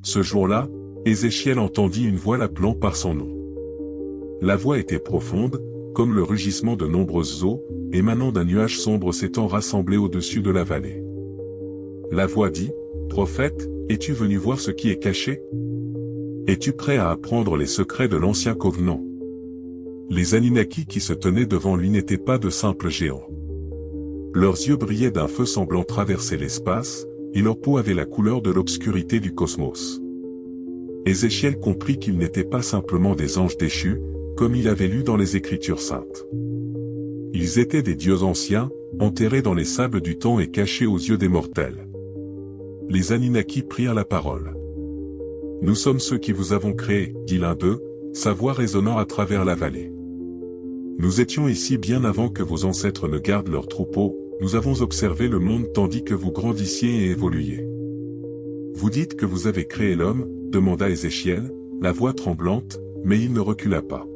Ce jour-là, Ézéchiel entendit une voix l'appelant par son nom. La voix était profonde, comme le rugissement de nombreuses eaux, émanant d'un nuage sombre s'étant rassemblé au-dessus de la vallée. La voix dit, « Prophète, es-tu venu voir ce qui est caché? Es-tu prêt à apprendre les secrets de l'ancien covenant ?» Les Anunnaki qui se tenaient devant lui n'étaient pas de simples géants. Leurs yeux brillaient d'un feu semblant traverser l'espace, et leur peau avait la couleur de l'obscurité du cosmos. Ézéchiel comprit qu'ils n'étaient pas simplement des anges déchus, comme il avait lu dans les Écritures saintes. Ils étaient des dieux anciens, enterrés dans les sables du temps et cachés aux yeux des mortels. Les Anunnaki prirent la parole. « Nous sommes ceux qui vous avons créés, dit l'un d'eux, sa voix résonnant à travers la vallée. Nous étions ici bien avant que vos ancêtres ne gardent leurs troupeaux, nous avons observé le monde tandis que vous grandissiez et évoluiez. Vous dites que vous avez créé l'homme, demanda Ézéchiel, la voix tremblante, mais il ne recula pas.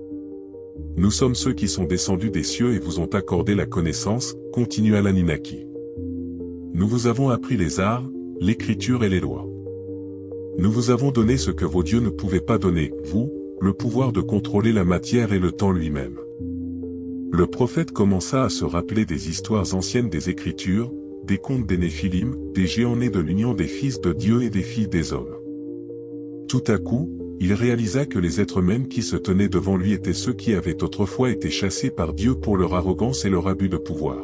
Nous sommes ceux qui sont descendus des cieux et vous ont accordé la connaissance, continua l'Anunnaki. Nous vous avons appris les arts, l'écriture et les lois. Nous vous avons donné ce que vos dieux ne pouvaient pas donner, vous, le pouvoir de contrôler la matière et le temps lui-même. Le prophète commença à se rappeler des histoires anciennes des Écritures, des contes des Néphilim, des géants nés de l'union des fils de Dieu et des filles des hommes. Tout à coup, il réalisa que les êtres mêmes qui se tenaient devant lui étaient ceux qui avaient autrefois été chassés par Dieu pour leur arrogance et leur abus de pouvoir.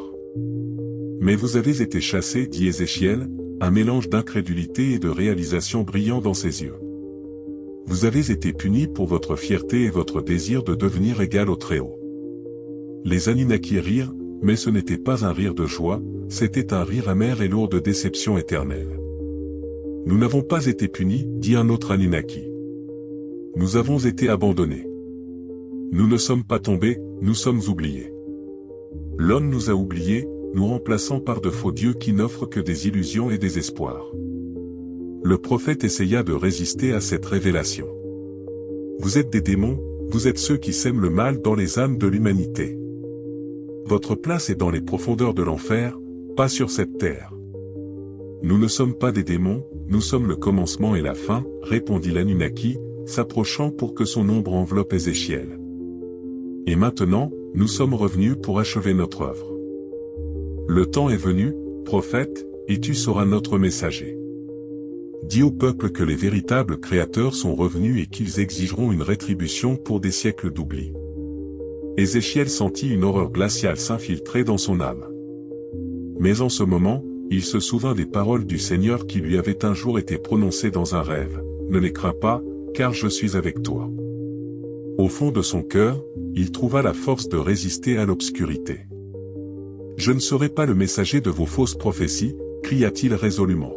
Mais vous avez été chassés, dit Ézéchiel, un mélange d'incrédulité et de réalisation brillant dans ses yeux. Vous avez été punis pour votre fierté et votre désir de devenir égal au Très-Haut. Les Anunnaki rirent, mais ce n'était pas un rire de joie, c'était un rire amer et lourd de déception éternelle. Nous n'avons pas été punis, dit un autre Anunnaki. Nous avons été abandonnés. Nous ne sommes pas tombés, nous sommes oubliés. L'homme nous a oubliés, nous remplaçant par de faux dieux qui n'offrent que des illusions et des espoirs. Le prophète essaya de résister à cette révélation. Vous êtes des démons, vous êtes ceux qui sèment le mal dans les âmes de l'humanité. Votre place est dans les profondeurs de l'enfer, pas sur cette terre. Nous ne sommes pas des démons, nous sommes le commencement et la fin, répondit l'Anunnaki, s'approchant pour que son ombre enveloppe Ézéchiel. Et maintenant, nous sommes revenus pour achever notre œuvre. Le temps est venu, prophète, et tu seras notre messager. Dis au peuple que les véritables créateurs sont revenus et qu'ils exigeront une rétribution pour des siècles d'oubli. Ézéchiel sentit une horreur glaciale s'infiltrer dans son âme. Mais en ce moment, il se souvint des paroles du Seigneur qui lui avaient un jour été prononcées dans un rêve. Ne les crains pas, car je suis avec toi. Au fond de son cœur, il trouva la force de résister à l'obscurité. Je ne serai pas le messager de vos fausses prophéties, cria-t-il résolument.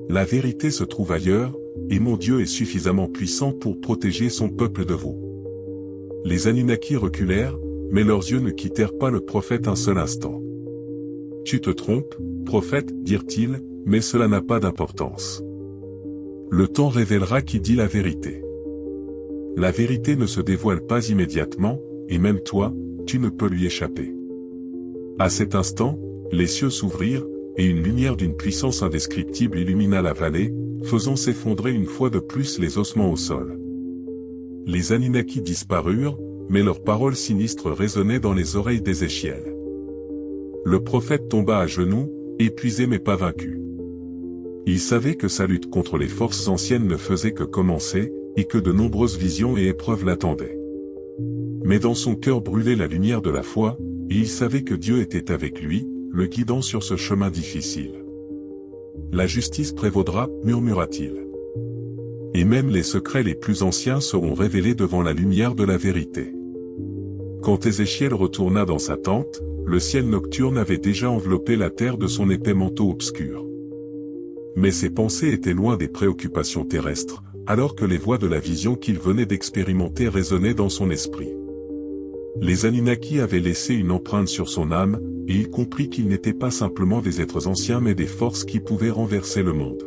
La vérité se trouve ailleurs, et mon Dieu est suffisamment puissant pour protéger son peuple de vous. Les Anunnaki reculèrent, mais leurs yeux ne quittèrent pas le prophète un seul instant. Tu te trompes, prophète, dirent-ils, mais cela n'a pas d'importance. Le temps révélera qui dit la vérité. La vérité ne se dévoile pas immédiatement, et même toi, tu ne peux lui échapper. À cet instant, les cieux s'ouvrirent, et une lumière d'une puissance indescriptible illumina la vallée, faisant s'effondrer une fois de plus les ossements au sol. Les Anunnaki disparurent, mais leurs paroles sinistres résonnaient dans les oreilles d'Ézéchiel. Le prophète tomba à genoux, épuisé mais pas vaincu. Il savait que sa lutte contre les forces anciennes ne faisait que commencer, et que de nombreuses visions et épreuves l'attendaient. Mais dans son cœur brûlait la lumière de la foi, et il savait que Dieu était avec lui, le guidant sur ce chemin difficile. La justice prévaudra, murmura-t-il. Et même les secrets les plus anciens seront révélés devant la lumière de la vérité. Quand Ézéchiel retourna dans sa tente, le ciel nocturne avait déjà enveloppé la terre de son épais manteau obscur. Mais ses pensées étaient loin des préoccupations terrestres, alors que les voix de la vision qu'il venait d'expérimenter résonnaient dans son esprit. Les Anunnaki avaient laissé une empreinte sur son âme, et il comprit qu'ils n'étaient pas simplement des êtres anciens mais des forces qui pouvaient renverser le monde.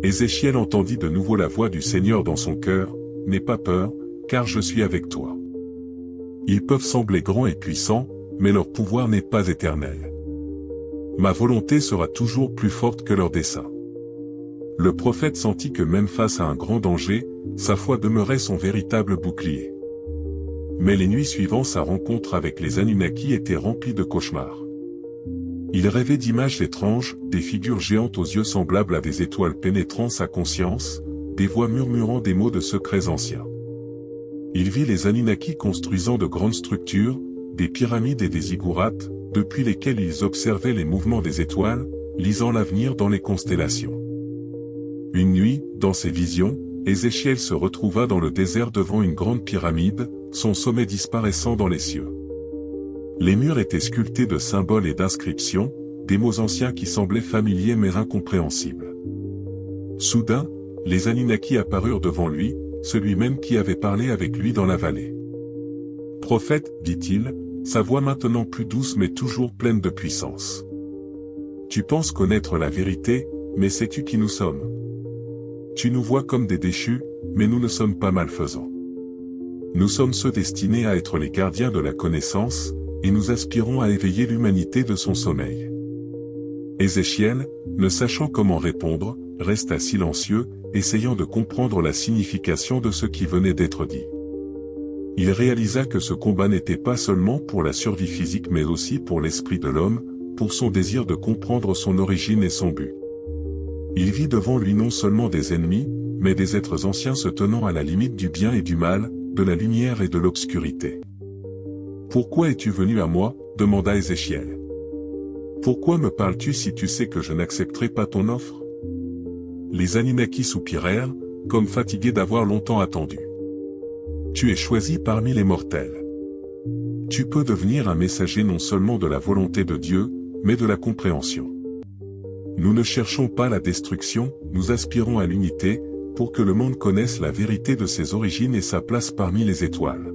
Ézéchiel entendit de nouveau la voix du Seigneur dans son cœur, « N'aie pas peur, car je suis avec toi. » Ils peuvent sembler grands et puissants, mais leur pouvoir n'est pas éternel. Ma volonté sera toujours plus forte que leur dessein. Le prophète sentit que même face à un grand danger, sa foi demeurait son véritable bouclier. Mais les nuits suivant sa rencontre avec les Anunnaki étaient remplies de cauchemars. Il rêvait d'images étranges, des figures géantes aux yeux semblables à des étoiles pénétrant sa conscience, des voix murmurant des mots de secrets anciens. Il vit les Anunnaki construisant de grandes structures, des pyramides et des ziggourats, depuis lesquels ils observaient les mouvements des étoiles, lisant l'avenir dans les constellations. Une nuit, dans ses visions, Ézéchiel se retrouva dans le désert devant une grande pyramide, son sommet disparaissant dans les cieux. Les murs étaient sculptés de symboles et d'inscriptions, des mots anciens qui semblaient familiers mais incompréhensibles. Soudain, les Anunnaki apparurent devant lui, celui même qui avait parlé avec lui dans la vallée. « Prophète, dit-il, sa voix maintenant plus douce mais toujours pleine de puissance. Tu penses connaître la vérité, mais sais-tu qui nous sommes? Tu nous vois comme des déchus, mais nous ne sommes pas malfaisants. Nous sommes ceux destinés à être les gardiens de la connaissance, et nous aspirons à éveiller l'humanité de son sommeil. » Ézéchiel, ne sachant comment répondre, resta silencieux, essayant de comprendre la signification de ce qui venait d'être dit. Il réalisa que ce combat n'était pas seulement pour la survie physique mais aussi pour l'esprit de l'homme, pour son désir de comprendre son origine et son but. Il vit devant lui non seulement des ennemis, mais des êtres anciens se tenant à la limite du bien et du mal, de la lumière et de l'obscurité. « Pourquoi es-tu venu à moi ?» demanda Ézéchiel. « Pourquoi me parles-tu si tu sais que je n'accepterai pas ton offre ?» Les Anunnaki soupirèrent, comme fatigués d'avoir longtemps attendu. « Tu es choisi parmi les mortels. Tu peux devenir un messager non seulement de la volonté de Dieu, mais de la compréhension. Nous ne cherchons pas la destruction, nous aspirons à l'unité, pour que le monde connaisse la vérité de ses origines et sa place parmi les étoiles. »«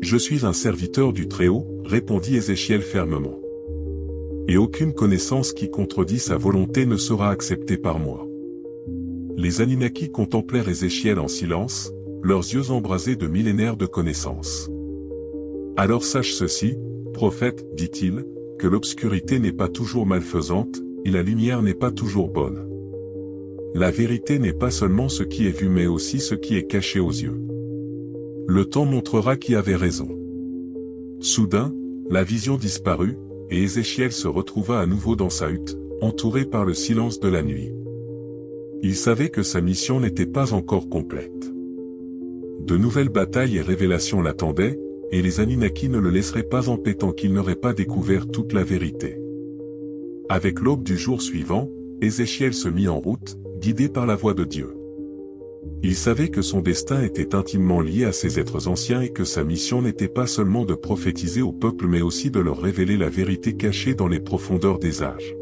Je suis un serviteur du Très-Haut, » répondit Ézéchiel fermement. « Et aucune connaissance qui contredit sa volonté ne sera acceptée par moi. » Les Anunnaki contemplèrent Ézéchiel en silence, leurs yeux embrasés de millénaires de connaissances. « Alors sache ceci, prophète, dit-il, que l'obscurité n'est pas toujours malfaisante, et la lumière n'est pas toujours bonne. La vérité n'est pas seulement ce qui est vu mais aussi ce qui est caché aux yeux. Le temps montrera qui avait raison. » Soudain, la vision disparut, et Ézéchiel se retrouva à nouveau dans sa hutte, entouré par le silence de la nuit. Il savait que sa mission n'était pas encore complète. De nouvelles batailles et révélations l'attendaient, et les Anunnaki ne le laisseraient pas en paix tant qu'il n'aurait pas découvert toute la vérité. Avec l'aube du jour suivant, Ézéchiel se mit en route, guidé par la voix de Dieu. Il savait que son destin était intimement lié à ces êtres anciens et que sa mission n'était pas seulement de prophétiser au peuple mais aussi de leur révéler la vérité cachée dans les profondeurs des âges.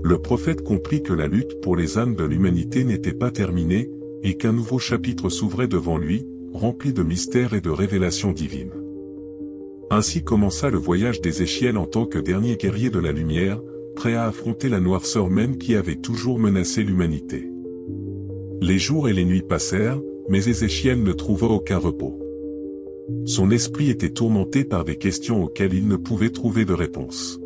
Le prophète comprit que la lutte pour les âmes de l'humanité n'était pas terminée, et qu'un nouveau chapitre s'ouvrait devant lui, rempli de mystères et de révélations divines. Ainsi commença le voyage d'Ézéchiel en tant que dernier guerrier de la lumière, prêt à affronter la noirceur même qui avait toujours menacé l'humanité. Les jours et les nuits passèrent, mais Ézéchiel ne trouva aucun repos. Son esprit était tourmenté par des questions auxquelles il ne pouvait trouver de réponse.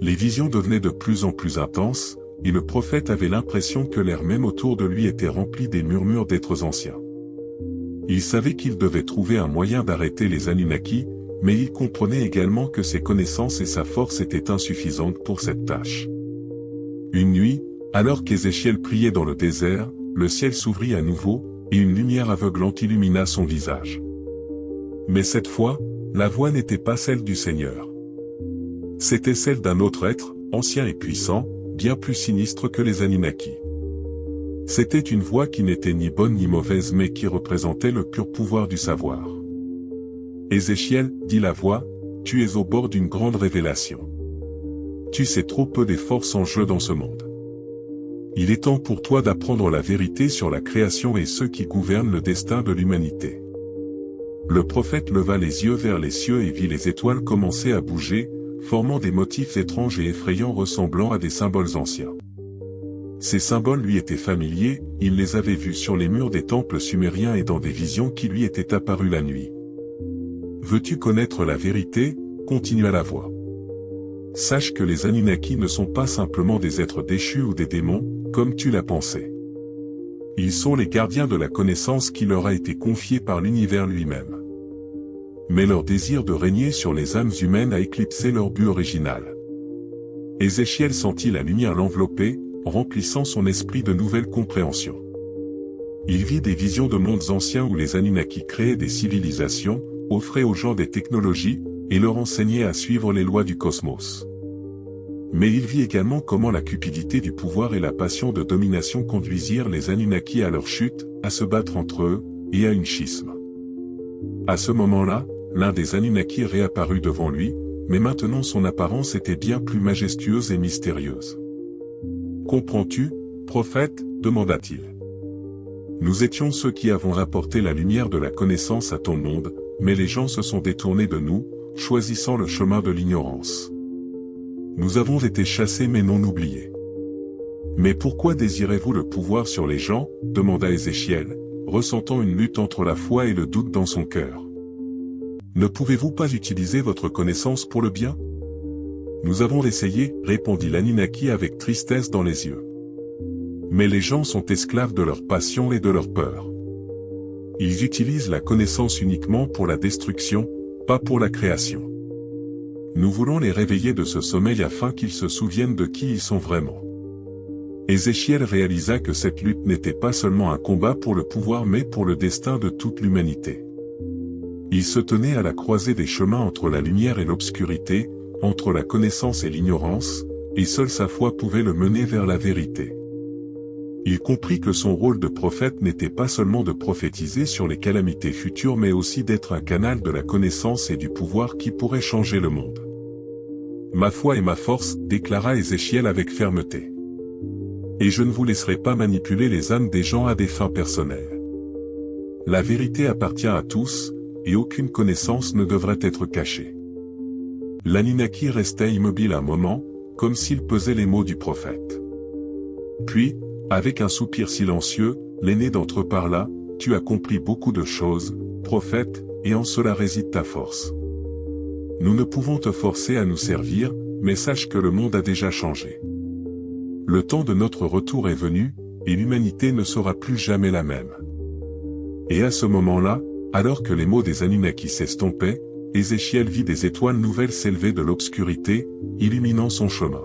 Les visions devenaient de plus en plus intenses, et le prophète avait l'impression que l'air même autour de lui était rempli des murmures d'êtres anciens. Il savait qu'il devait trouver un moyen d'arrêter les Anunnaki, mais il comprenait également que ses connaissances et sa force étaient insuffisantes pour cette tâche. Une nuit, alors qu'Ézéchiel priait dans le désert, le ciel s'ouvrit à nouveau, et une lumière aveuglante illumina son visage. Mais cette fois, la voix n'était pas celle du Seigneur. C'était celle d'un autre être, ancien et puissant, bien plus sinistre que les Anunnaki. C'était une voix qui n'était ni bonne ni mauvaise mais qui représentait le pur pouvoir du savoir. « Ézéchiel, dit la voix, tu es au bord d'une grande révélation. Tu sais trop peu des forces en jeu dans ce monde. Il est temps pour toi d'apprendre la vérité sur la création et ceux qui gouvernent le destin de l'humanité. » Le prophète leva les yeux vers les cieux et vit les étoiles commencer à bouger, formant des motifs étranges et effrayants ressemblant à des symboles anciens. Ces symboles lui étaient familiers, il les avait vus sur les murs des temples sumériens et dans des visions qui lui étaient apparues la nuit. « Veux-tu connaître la vérité ?» continua la voix. « Sache que les Anunnaki ne sont pas simplement des êtres déchus ou des démons, comme tu l'as pensé. Ils sont les gardiens de la connaissance qui leur a été confiée par l'univers lui-même. Mais leur désir de régner sur les âmes humaines a éclipsé leur but original. Ézéchiel sentit la lumière l'envelopper, remplissant son esprit de nouvelles compréhensions. Il vit des visions de mondes anciens où les Anunnaki créaient des civilisations, offraient aux gens des technologies, et leur enseignaient à suivre les lois du cosmos. Mais il vit également comment la cupidité du pouvoir et la passion de domination conduisirent les Anunnaki à leur chute, à se battre entre eux, et à une schisme. À ce moment-là, l'un des Anunnaki réapparut devant lui, mais maintenant son apparence était bien plus majestueuse et mystérieuse. « Comprends-tu, prophète ?» demanda-t-il. « Nous étions ceux qui avons rapporté la lumière de la connaissance à ton monde, mais les gens se sont détournés de nous, choisissant le chemin de l'ignorance. Nous avons été chassés mais non oubliés. »« Mais pourquoi désirez-vous le pouvoir sur les gens ?» demanda Ézéchiel, ressentant une lutte entre la foi et le doute dans son cœur. « Ne pouvez-vous pas utiliser votre connaissance pour le bien ?» Nous avons essayé, répondit l'Anunnaki avec tristesse dans les yeux. Mais les gens sont esclaves de leur passion et de leur peur. Ils utilisent la connaissance uniquement pour la destruction, pas pour la création. Nous voulons les réveiller de ce sommeil afin qu'ils se souviennent de qui ils sont vraiment. Ézéchiel réalisa que cette lutte n'était pas seulement un combat pour le pouvoir mais pour le destin de toute l'humanité. Il se tenait à la croisée des chemins entre la lumière et l'obscurité, entre la connaissance et l'ignorance, et seule sa foi pouvait le mener vers la vérité. Il comprit que son rôle de prophète n'était pas seulement de prophétiser sur les calamités futures mais aussi d'être un canal de la connaissance et du pouvoir qui pourrait changer le monde. « Ma foi est ma force », déclara Ézéchiel avec fermeté. « Et je ne vous laisserai pas manipuler les âmes des gens à des fins personnelles. La vérité appartient à tous, et aucune connaissance ne devrait être cachée. » L'Anunnaki restait immobile un moment, comme s'il pesait les mots du prophète. Puis, avec un soupir silencieux, l'aîné d'entre eux parla, « Tu as compris beaucoup de choses, prophète, et en cela réside ta force. Nous ne pouvons te forcer à nous servir, mais sache que le monde a déjà changé. Le temps de notre retour est venu, et l'humanité ne sera plus jamais la même. » Et à ce moment-là, alors que les mots des Anunnaki s'estompaient, Ézéchiel vit des étoiles nouvelles s'élever de l'obscurité, illuminant son chemin.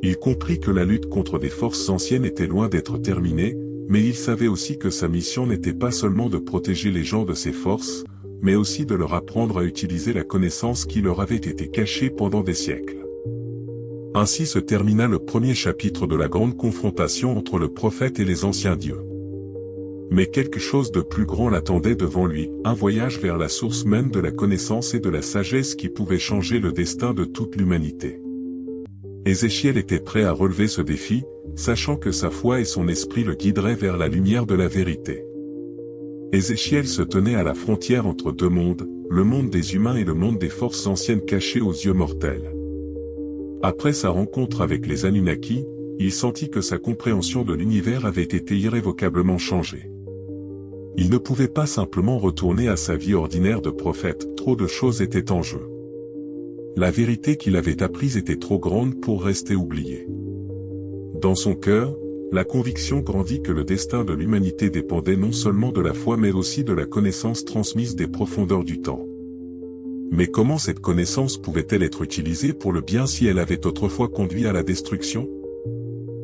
Il comprit que la lutte contre des forces anciennes était loin d'être terminée, mais il savait aussi que sa mission n'était pas seulement de protéger les gens de ces forces, mais aussi de leur apprendre à utiliser la connaissance qui leur avait été cachée pendant des siècles. Ainsi se termina le premier chapitre de la grande confrontation entre le prophète et les anciens dieux. Mais quelque chose de plus grand l'attendait devant lui, un voyage vers la source même de la connaissance et de la sagesse qui pouvait changer le destin de toute l'humanité. Ézéchiel était prêt à relever ce défi, sachant que sa foi et son esprit le guideraient vers la lumière de la vérité. Ézéchiel se tenait à la frontière entre deux mondes, le monde des humains et le monde des forces anciennes cachées aux yeux mortels. Après sa rencontre avec les Anunnaki, il sentit que sa compréhension de l'univers avait été irrévocablement changée. Il ne pouvait pas simplement retourner à sa vie ordinaire de prophète, trop de choses étaient en jeu. La vérité qu'il avait apprise était trop grande pour rester oubliée. Dans son cœur, la conviction grandit que le destin de l'humanité dépendait non seulement de la foi mais aussi de la connaissance transmise des profondeurs du temps. Mais comment cette connaissance pouvait-elle être utilisée pour le bien si elle avait autrefois conduit à la destruction ?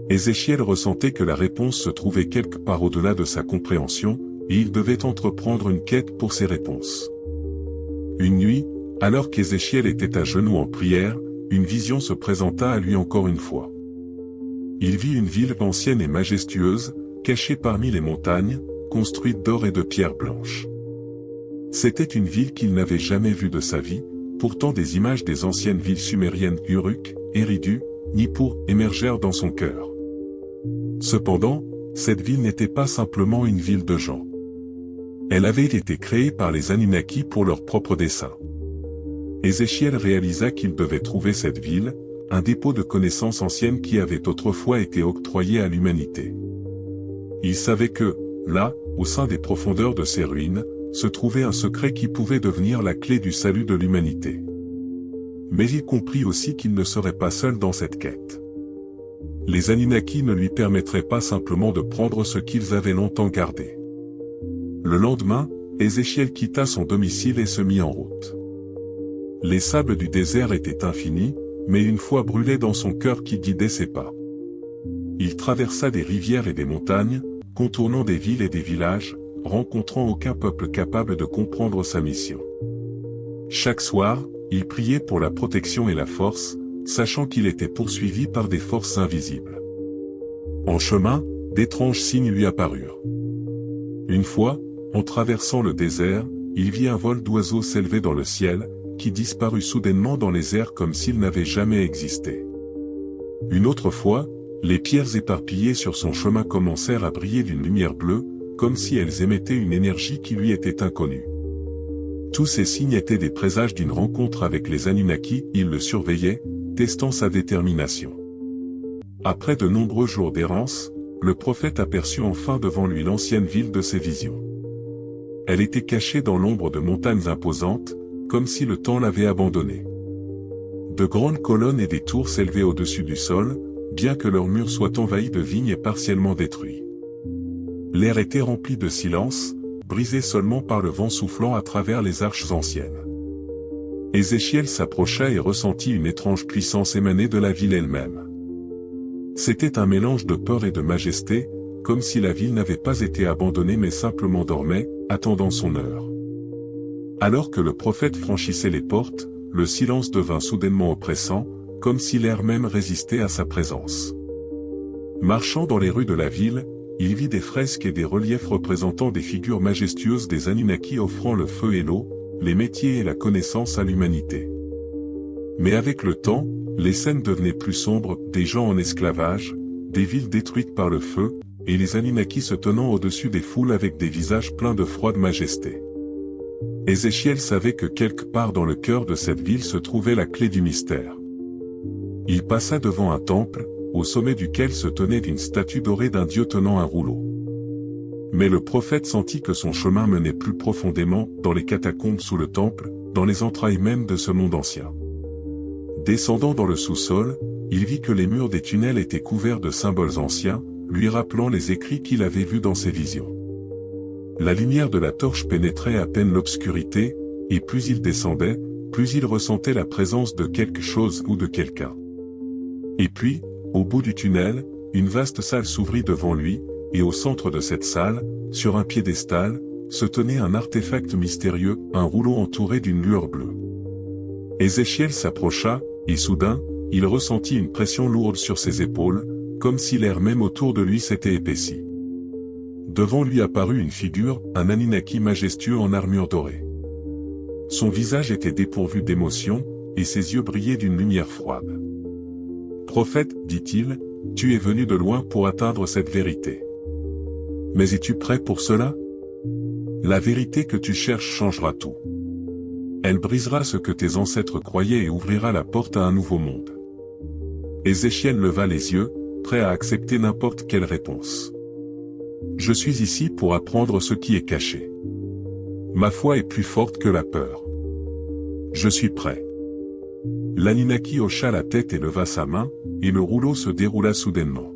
Ézéchiel ressentait que la réponse se trouvait quelque part au-delà de sa compréhension, et il devait entreprendre une quête pour ces réponses. Une nuit, alors qu'Ézéchiel était à genoux en prière, une vision se présenta à lui encore une fois. Il vit une ville ancienne et majestueuse, cachée parmi les montagnes, construite d'or et de pierres blanches. C'était une ville qu'il n'avait jamais vue de sa vie, pourtant des images des anciennes villes sumériennes Uruk, Eridu, Nippur émergèrent dans son cœur. Cependant, cette ville n'était pas simplement une ville de gens. Elle avait été créée par les Anunnaki pour leur propre dessein. Ézéchiel réalisa qu'il devait trouver cette ville, un dépôt de connaissances anciennes qui avait autrefois été octroyé à l'humanité. Il savait que, là, au sein des profondeurs de ces ruines, se trouvait un secret qui pouvait devenir la clé du salut de l'humanité. Mais il comprit aussi qu'il ne serait pas seul dans cette quête. Les Anunnaki ne lui permettraient pas simplement de prendre ce qu'ils avaient longtemps gardé. Le lendemain, Ézéchiel quitta son domicile et se mit en route. Les sables du désert étaient infinis, mais une foi brûlait dans son cœur qui guidait ses pas. Il traversa des rivières et des montagnes, contournant des villes et des villages, rencontrant aucun peuple capable de comprendre sa mission. Chaque soir, il priait pour la protection et la force, sachant qu'il était poursuivi par des forces invisibles. En chemin, d'étranges signes lui apparurent. Une fois, en traversant le désert, il vit un vol d'oiseaux s'élever dans le ciel, qui disparut soudainement dans les airs comme s'il n'avait jamais existé. Une autre fois, les pierres éparpillées sur son chemin commencèrent à briller d'une lumière bleue, comme si elles émettaient une énergie qui lui était inconnue. Tous ces signes étaient des présages d'une rencontre avec les Anunnaki. Il le surveillait, testant sa détermination. Après de nombreux jours d'errance, le prophète aperçut enfin devant lui l'ancienne ville de ses visions. Elle était cachée dans l'ombre de montagnes imposantes, comme si le temps l'avait abandonnée. De grandes colonnes et des tours s'élevaient au-dessus du sol, bien que leurs murs soient envahis de vignes et partiellement détruits. L'air était rempli de silence, brisé seulement par le vent soufflant à travers les arches anciennes. Ézéchiel s'approcha et ressentit une étrange puissance émaner de la ville elle-même. C'était un mélange de peur et de majesté, comme si la ville n'avait pas été abandonnée mais simplement dormait, attendant son heure. Alors que le prophète franchissait les portes, le silence devint soudainement oppressant, comme si l'air même résistait à sa présence. Marchant dans les rues de la ville, il vit des fresques et des reliefs représentant des figures majestueuses des Anunnaki offrant le feu et l'eau, les métiers et la connaissance à l'humanité. Mais avec le temps, les scènes devenaient plus sombres, des gens en esclavage, des villes détruites par le feu, et les Anunnaki se tenant au-dessus des foules avec des visages pleins de froide majesté. Ézéchiel savait que quelque part dans le cœur de cette ville se trouvait la clé du mystère. Il passa devant un temple, au sommet duquel se tenait une statue dorée d'un dieu tenant un rouleau. Mais le prophète sentit que son chemin menait plus profondément, dans les catacombes sous le temple, dans les entrailles même de ce monde ancien. Descendant dans le sous-sol, il vit que les murs des tunnels étaient couverts de symboles anciens, lui rappelant les écrits qu'il avait vus dans ses visions. La lumière de la torche pénétrait à peine l'obscurité, et plus il descendait, plus il ressentait la présence de quelque chose ou de quelqu'un. Et puis, au bout du tunnel, une vaste salle s'ouvrit devant lui, et au centre de cette salle, sur un piédestal, se tenait un artefact mystérieux, un rouleau entouré d'une lueur bleue. Ézéchiel s'approcha, et soudain, il ressentit une pression lourde sur ses épaules, comme si l'air même autour de lui s'était épaissi. Devant lui apparut une figure, un Anunnaki majestueux en armure dorée. Son visage était dépourvu d'émotion, et ses yeux brillaient d'une lumière froide. « Prophète, dit-il, tu es venu de loin pour atteindre cette vérité. Mais es-tu prêt pour cela? La vérité que tu cherches changera tout. Elle brisera ce que tes ancêtres croyaient et ouvrira la porte à un nouveau monde. » Ézéchiel leva les yeux, prêt à accepter n'importe quelle réponse. « Je suis ici pour apprendre ce qui est caché. Ma foi est plus forte que la peur. Je suis prêt. » L'Anunnaki hocha la tête et leva sa main, et le rouleau se déroula soudainement.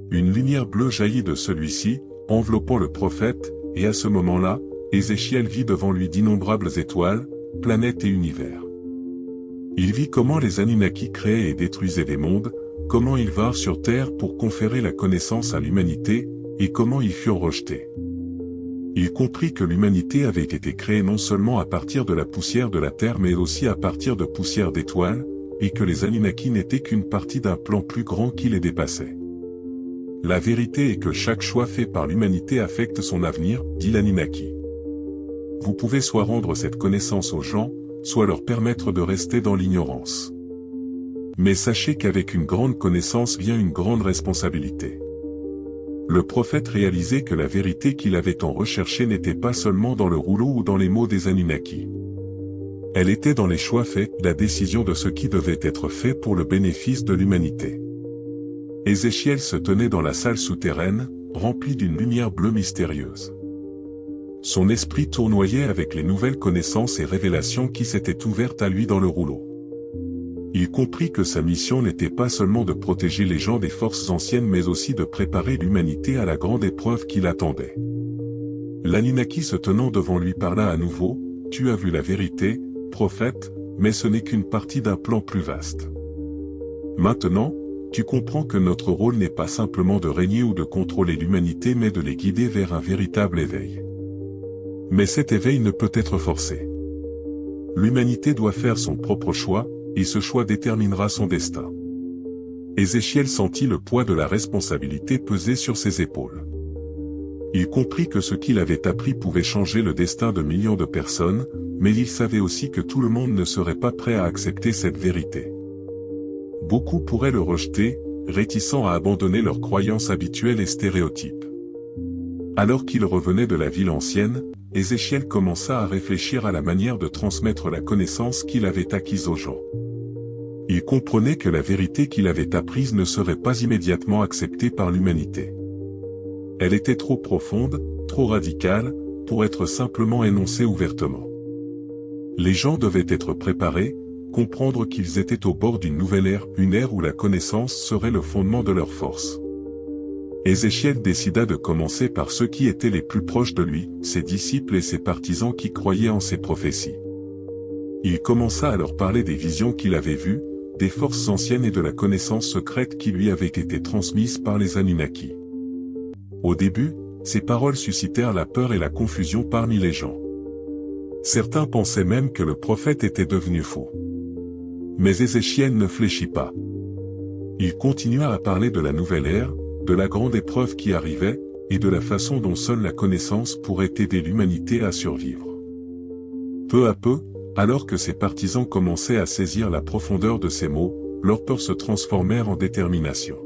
Une lumière bleue jaillit de celui-ci, enveloppant le prophète, et à ce moment-là, Ézéchiel vit devant lui d'innombrables étoiles, planètes et univers. Il vit comment les Anunnaki créaient et détruisaient des mondes, comment ils vinrent sur Terre pour conférer la connaissance à l'humanité, et comment ils furent rejetés. Il comprit que l'humanité avait été créée non seulement à partir de la poussière de la Terre mais aussi à partir de poussière d'étoiles, et que les Anunnaki n'étaient qu'une partie d'un plan plus grand qui les dépassait. La vérité est que chaque choix fait par l'humanité affecte son avenir, dit l'Anunnaki. Vous pouvez soit rendre cette connaissance aux gens, soit leur permettre de rester dans l'ignorance. Mais sachez qu'avec une grande connaissance vient une grande responsabilité. Le prophète réalisait que la vérité qu'il avait tant recherchée n'était pas seulement dans le rouleau ou dans les mots des Anunnaki. Elle était dans les choix faits, la décision de ce qui devait être fait pour le bénéfice de l'humanité. Ézéchiel se tenait dans la salle souterraine, remplie d'une lumière bleue mystérieuse. Son esprit tournoyait avec les nouvelles connaissances et révélations qui s'étaient ouvertes à lui dans le rouleau. Il comprit que sa mission n'était pas seulement de protéger les gens des forces anciennes mais aussi de préparer l'humanité à la grande épreuve qui l'attendait. L'Anunnaki se tenant devant lui parla à nouveau, « Tu as vu la vérité, prophète, mais ce n'est qu'une partie d'un plan plus vaste. Maintenant, tu comprends que notre rôle n'est pas simplement de régner ou de contrôler l'humanité mais de les guider vers un véritable éveil. Mais cet éveil ne peut être forcé. L'humanité doit faire son propre choix, et ce choix déterminera son destin. » Ézéchiel sentit le poids de la responsabilité peser sur ses épaules. Il comprit que ce qu'il avait appris pouvait changer le destin de millions de personnes, mais il savait aussi que tout le monde ne serait pas prêt à accepter cette vérité. Beaucoup pourraient le rejeter, réticents à abandonner leurs croyances habituelles et stéréotypes. Alors qu'il revenait de la ville ancienne, Ézéchiel commença à réfléchir à la manière de transmettre la connaissance qu'il avait acquise aux gens. Il comprenait que la vérité qu'il avait apprise ne serait pas immédiatement acceptée par l'humanité. Elle était trop profonde, trop radicale, pour être simplement énoncée ouvertement. Les gens devaient être préparés, comprendre qu'ils étaient au bord d'une nouvelle ère, une ère où la connaissance serait le fondement de leur force. Ézéchiel décida de commencer par ceux qui étaient les plus proches de lui, ses disciples et ses partisans qui croyaient en ses prophéties. Il commença à leur parler des visions qu'il avait vues, des forces anciennes et de la connaissance secrète qui lui avait été transmise par les Anunnaki. Au début, ces paroles suscitèrent la peur et la confusion parmi les gens. Certains pensaient même que le prophète était devenu fou. Mais Ézéchiel ne fléchit pas. Il continua à parler de la nouvelle ère, de la grande épreuve qui arrivait, et de la façon dont seule la connaissance pourrait aider l'humanité à survivre. Peu à peu, alors que ses partisans commençaient à saisir la profondeur de ces mots, leurs peurs se transformèrent en détermination.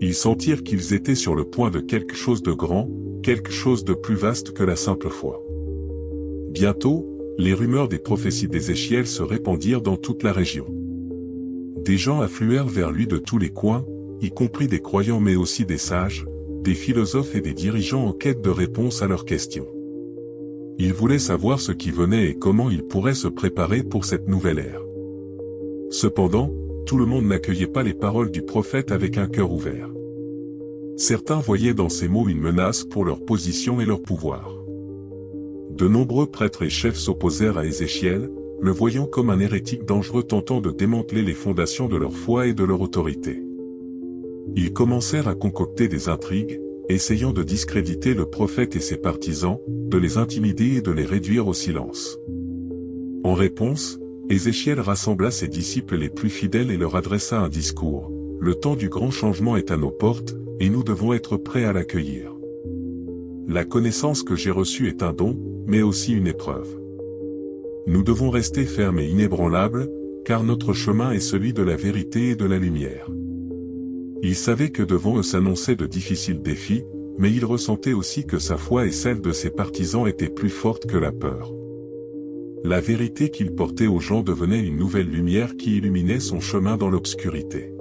Ils sentirent qu'ils étaient sur le point de quelque chose de grand, quelque chose de plus vaste que la simple foi. Bientôt, les rumeurs des prophéties d'Ézéchiel se répandirent dans toute la région. Des gens affluèrent vers lui de tous les coins, y compris des croyants mais aussi des sages, des philosophes et des dirigeants en quête de réponses à leurs questions. Ils voulaient savoir ce qui venait et comment ils pourraient se préparer pour cette nouvelle ère. Cependant, tout le monde n'accueillait pas les paroles du prophète avec un cœur ouvert. Certains voyaient dans ces mots une menace pour leur position et leur pouvoir. De nombreux prêtres et chefs s'opposèrent à Ézéchiel, le voyant comme un hérétique dangereux tentant de démanteler les fondations de leur foi et de leur autorité. Ils commencèrent à concocter des intrigues, essayant de discréditer le prophète et ses partisans, de les intimider et de les réduire au silence. En réponse, Ézéchiel rassembla ses disciples les plus fidèles et leur adressa un discours. « Le temps du grand changement est à nos portes, et nous devons être prêts à l'accueillir. La connaissance que j'ai reçue est un don, mais aussi une épreuve. Nous devons rester fermes et inébranlables, car notre chemin est celui de la vérité et de la lumière. » Il savait que devant eux s'annonçaient de difficiles défis, mais il ressentait aussi que sa foi et celle de ses partisans étaient plus fortes que la peur. La vérité qu'il portait aux gens devenait une nouvelle lumière qui illuminait son chemin dans l'obscurité.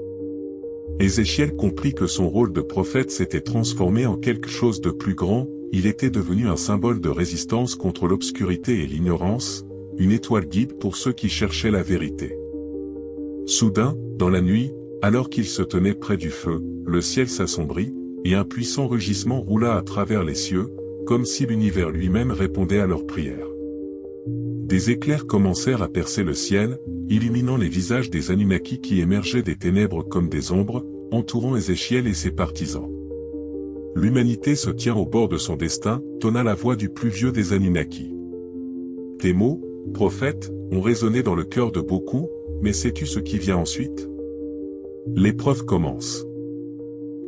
Ézéchiel comprit que son rôle de prophète s'était transformé en quelque chose de plus grand, il était devenu un symbole de résistance contre l'obscurité et l'ignorance, une étoile guide pour ceux qui cherchaient la vérité. Soudain, dans la nuit, alors qu'il se tenait près du feu, le ciel s'assombrit, et un puissant rugissement roula à travers les cieux, comme si l'univers lui-même répondait à leurs prières. Des éclairs commencèrent à percer le ciel, illuminant les visages des Anunnaki qui émergeaient des ténèbres comme des ombres, entourant Ézéchiel et ses partisans. « L'humanité se tient au bord de son destin », tonna la voix du plus vieux des Anunnaki. Tes mots, prophète, ont résonné dans le cœur de beaucoup, mais sais-tu ce qui vient ensuite ? L'épreuve commence.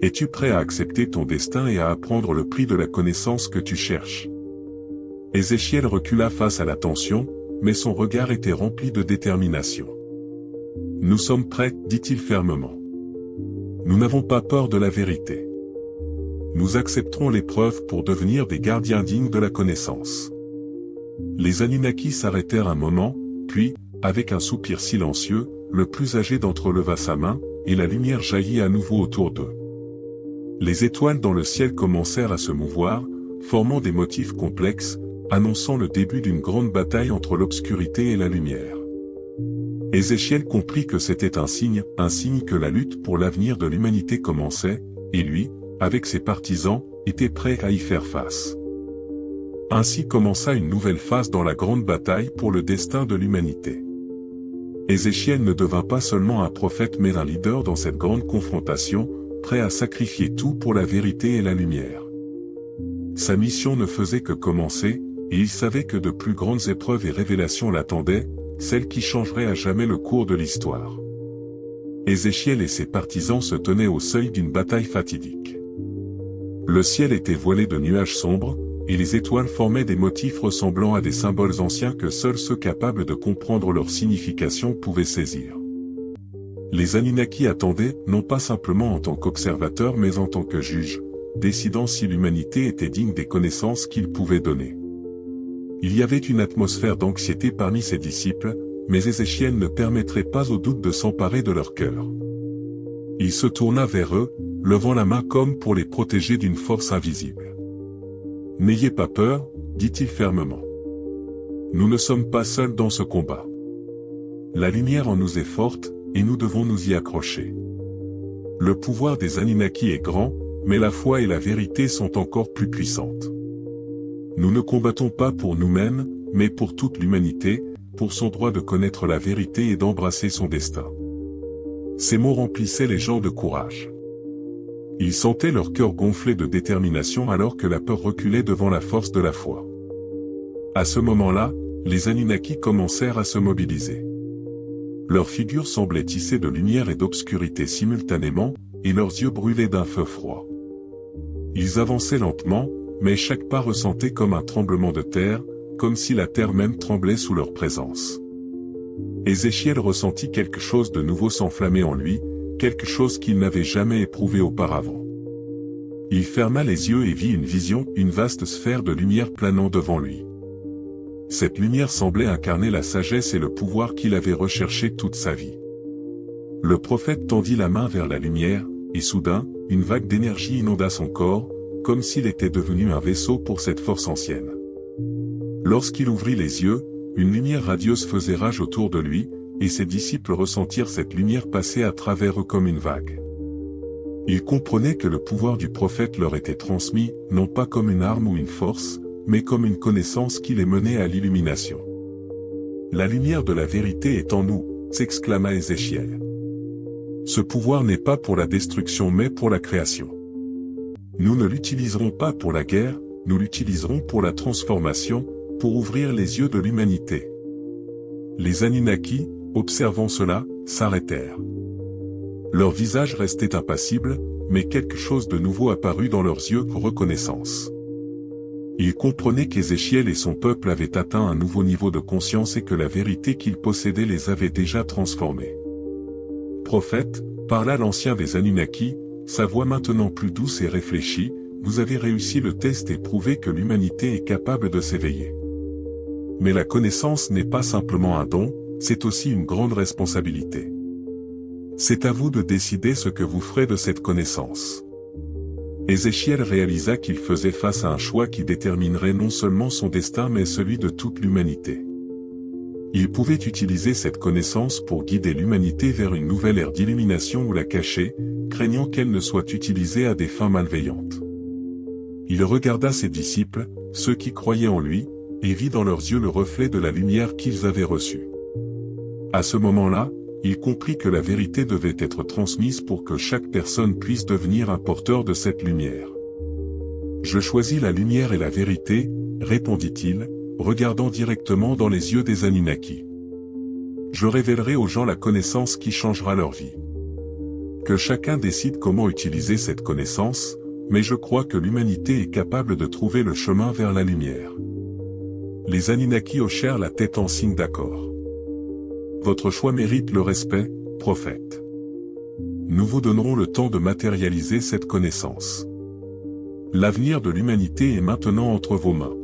Es-tu prêt à accepter ton destin et à apprendre le prix de la connaissance que tu cherches ? Ézéchiel recula face à la tension, mais son regard était rempli de détermination. Nous sommes prêts, dit-il fermement. Nous n'avons pas peur de la vérité. Nous accepterons l'épreuve pour devenir des gardiens dignes de la connaissance. Les Anunnaki s'arrêtèrent un moment, puis, avec un soupir silencieux, le plus âgé d'entre eux leva sa main, et la lumière jaillit à nouveau autour d'eux. Les étoiles dans le ciel commencèrent à se mouvoir, formant des motifs complexes, annonçant le début d'une grande bataille entre l'obscurité et la lumière. Ézéchiel comprit que c'était un signe que la lutte pour l'avenir de l'humanité commençait, et lui, avec ses partisans, était prêt à y faire face. Ainsi commença une nouvelle phase dans la grande bataille pour le destin de l'humanité. Ézéchiel ne devint pas seulement un prophète mais un leader dans cette grande confrontation, prêt à sacrifier tout pour la vérité et la lumière. Sa mission ne faisait que commencer, et il savait que de plus grandes épreuves et révélations l'attendaient, celles qui changeraient à jamais le cours de l'histoire. Ézéchiel et ses partisans se tenaient au seuil d'une bataille fatidique. Le ciel était voilé de nuages sombres, et les étoiles formaient des motifs ressemblant à des symboles anciens que seuls ceux capables de comprendre leur signification pouvaient saisir. Les Anunnaki attendaient, non pas simplement en tant qu'observateurs mais en tant que juges, décidant si l'humanité était digne des connaissances qu'ils pouvaient donner. Il y avait une atmosphère d'anxiété parmi ses disciples, mais Ézéchiel ne permettrait pas aux doutes de s'emparer de leur cœur. Il se tourna vers eux, levant la main comme pour les protéger d'une force invisible. « N'ayez pas peur, dit-il fermement. Nous ne sommes pas seuls dans ce combat. La lumière en nous est forte, et nous devons nous y accrocher. Le pouvoir des Anunnaki est grand, mais la foi et la vérité sont encore plus puissantes. Nous ne combattons pas pour nous-mêmes, mais pour toute l'humanité, pour son droit de connaître la vérité et d'embrasser son destin. » Ces mots remplissaient les gens de courage. Ils sentaient leur cœur gonfler de détermination alors que la peur reculait devant la force de la foi. À ce moment-là, les Anunnaki commencèrent à se mobiliser. Leurs figures semblaient tissées de lumière et d'obscurité simultanément, et leurs yeux brûlaient d'un feu froid. Ils avançaient lentement, mais chaque pas ressentait comme un tremblement de terre, comme si la terre même tremblait sous leur présence. Ézéchiel ressentit quelque chose de nouveau s'enflammer en lui, quelque chose qu'il n'avait jamais éprouvé auparavant. Il ferma les yeux et vit une vision, une vaste sphère de lumière planant devant lui. Cette lumière semblait incarner la sagesse et le pouvoir qu'il avait recherché toute sa vie. Le prophète tendit la main vers la lumière, et soudain, une vague d'énergie inonda son corps, comme s'il était devenu un vaisseau pour cette force ancienne. Lorsqu'il ouvrit les yeux, une lumière radieuse faisait rage autour de lui, et ses disciples ressentirent cette lumière passer à travers eux comme une vague. Ils comprenaient que le pouvoir du prophète leur était transmis, non pas comme une arme ou une force, mais comme une connaissance qui les menait à l'illumination. « La lumière de la vérité est en nous », s'exclama Ézéchiel. Ce pouvoir n'est pas pour la destruction mais pour la création. Nous ne l'utiliserons pas pour la guerre, nous l'utiliserons pour la transformation, pour ouvrir les yeux de l'humanité. Les Anunnaki, observant cela, s'arrêtèrent. Leur visage restait impassible, mais quelque chose de nouveau apparut dans leurs yeux, reconnaissance. Ils comprenaient qu'Ézéchiel et son peuple avaient atteint un nouveau niveau de conscience et que la vérité qu'ils possédaient les avait déjà transformés. « Prophète, parla l'ancien des Anunnaki, sa voix maintenant plus douce et réfléchie, vous avez réussi le test et prouvé que l'humanité est capable de s'éveiller. Mais la connaissance n'est pas simplement un don, c'est aussi une grande responsabilité. C'est à vous de décider ce que vous ferez de cette connaissance. » Ézéchiel réalisa qu'il faisait face à un choix qui déterminerait non seulement son destin mais celui de toute l'humanité. Il pouvait utiliser cette connaissance pour guider l'humanité vers une nouvelle ère d'illumination ou la cacher, craignant qu'elle ne soit utilisée à des fins malveillantes. Il regarda ses disciples, ceux qui croyaient en lui, et vit dans leurs yeux le reflet de la lumière qu'ils avaient reçue. À ce moment-là, il comprit que la vérité devait être transmise pour que chaque personne puisse devenir un porteur de cette lumière. « Je choisis la lumière et la vérité, » répondit-il, regardant directement dans les yeux des Anunnaki. « Je révélerai aux gens la connaissance qui changera leur vie. Que chacun décide comment utiliser cette connaissance, mais je crois que l'humanité est capable de trouver le chemin vers la lumière. » Les Anunnaki hochèrent la tête en signe d'accord. « Votre choix mérite le respect, prophète. Nous vous donnerons le temps de matérialiser cette connaissance. L'avenir de l'humanité est maintenant entre vos mains.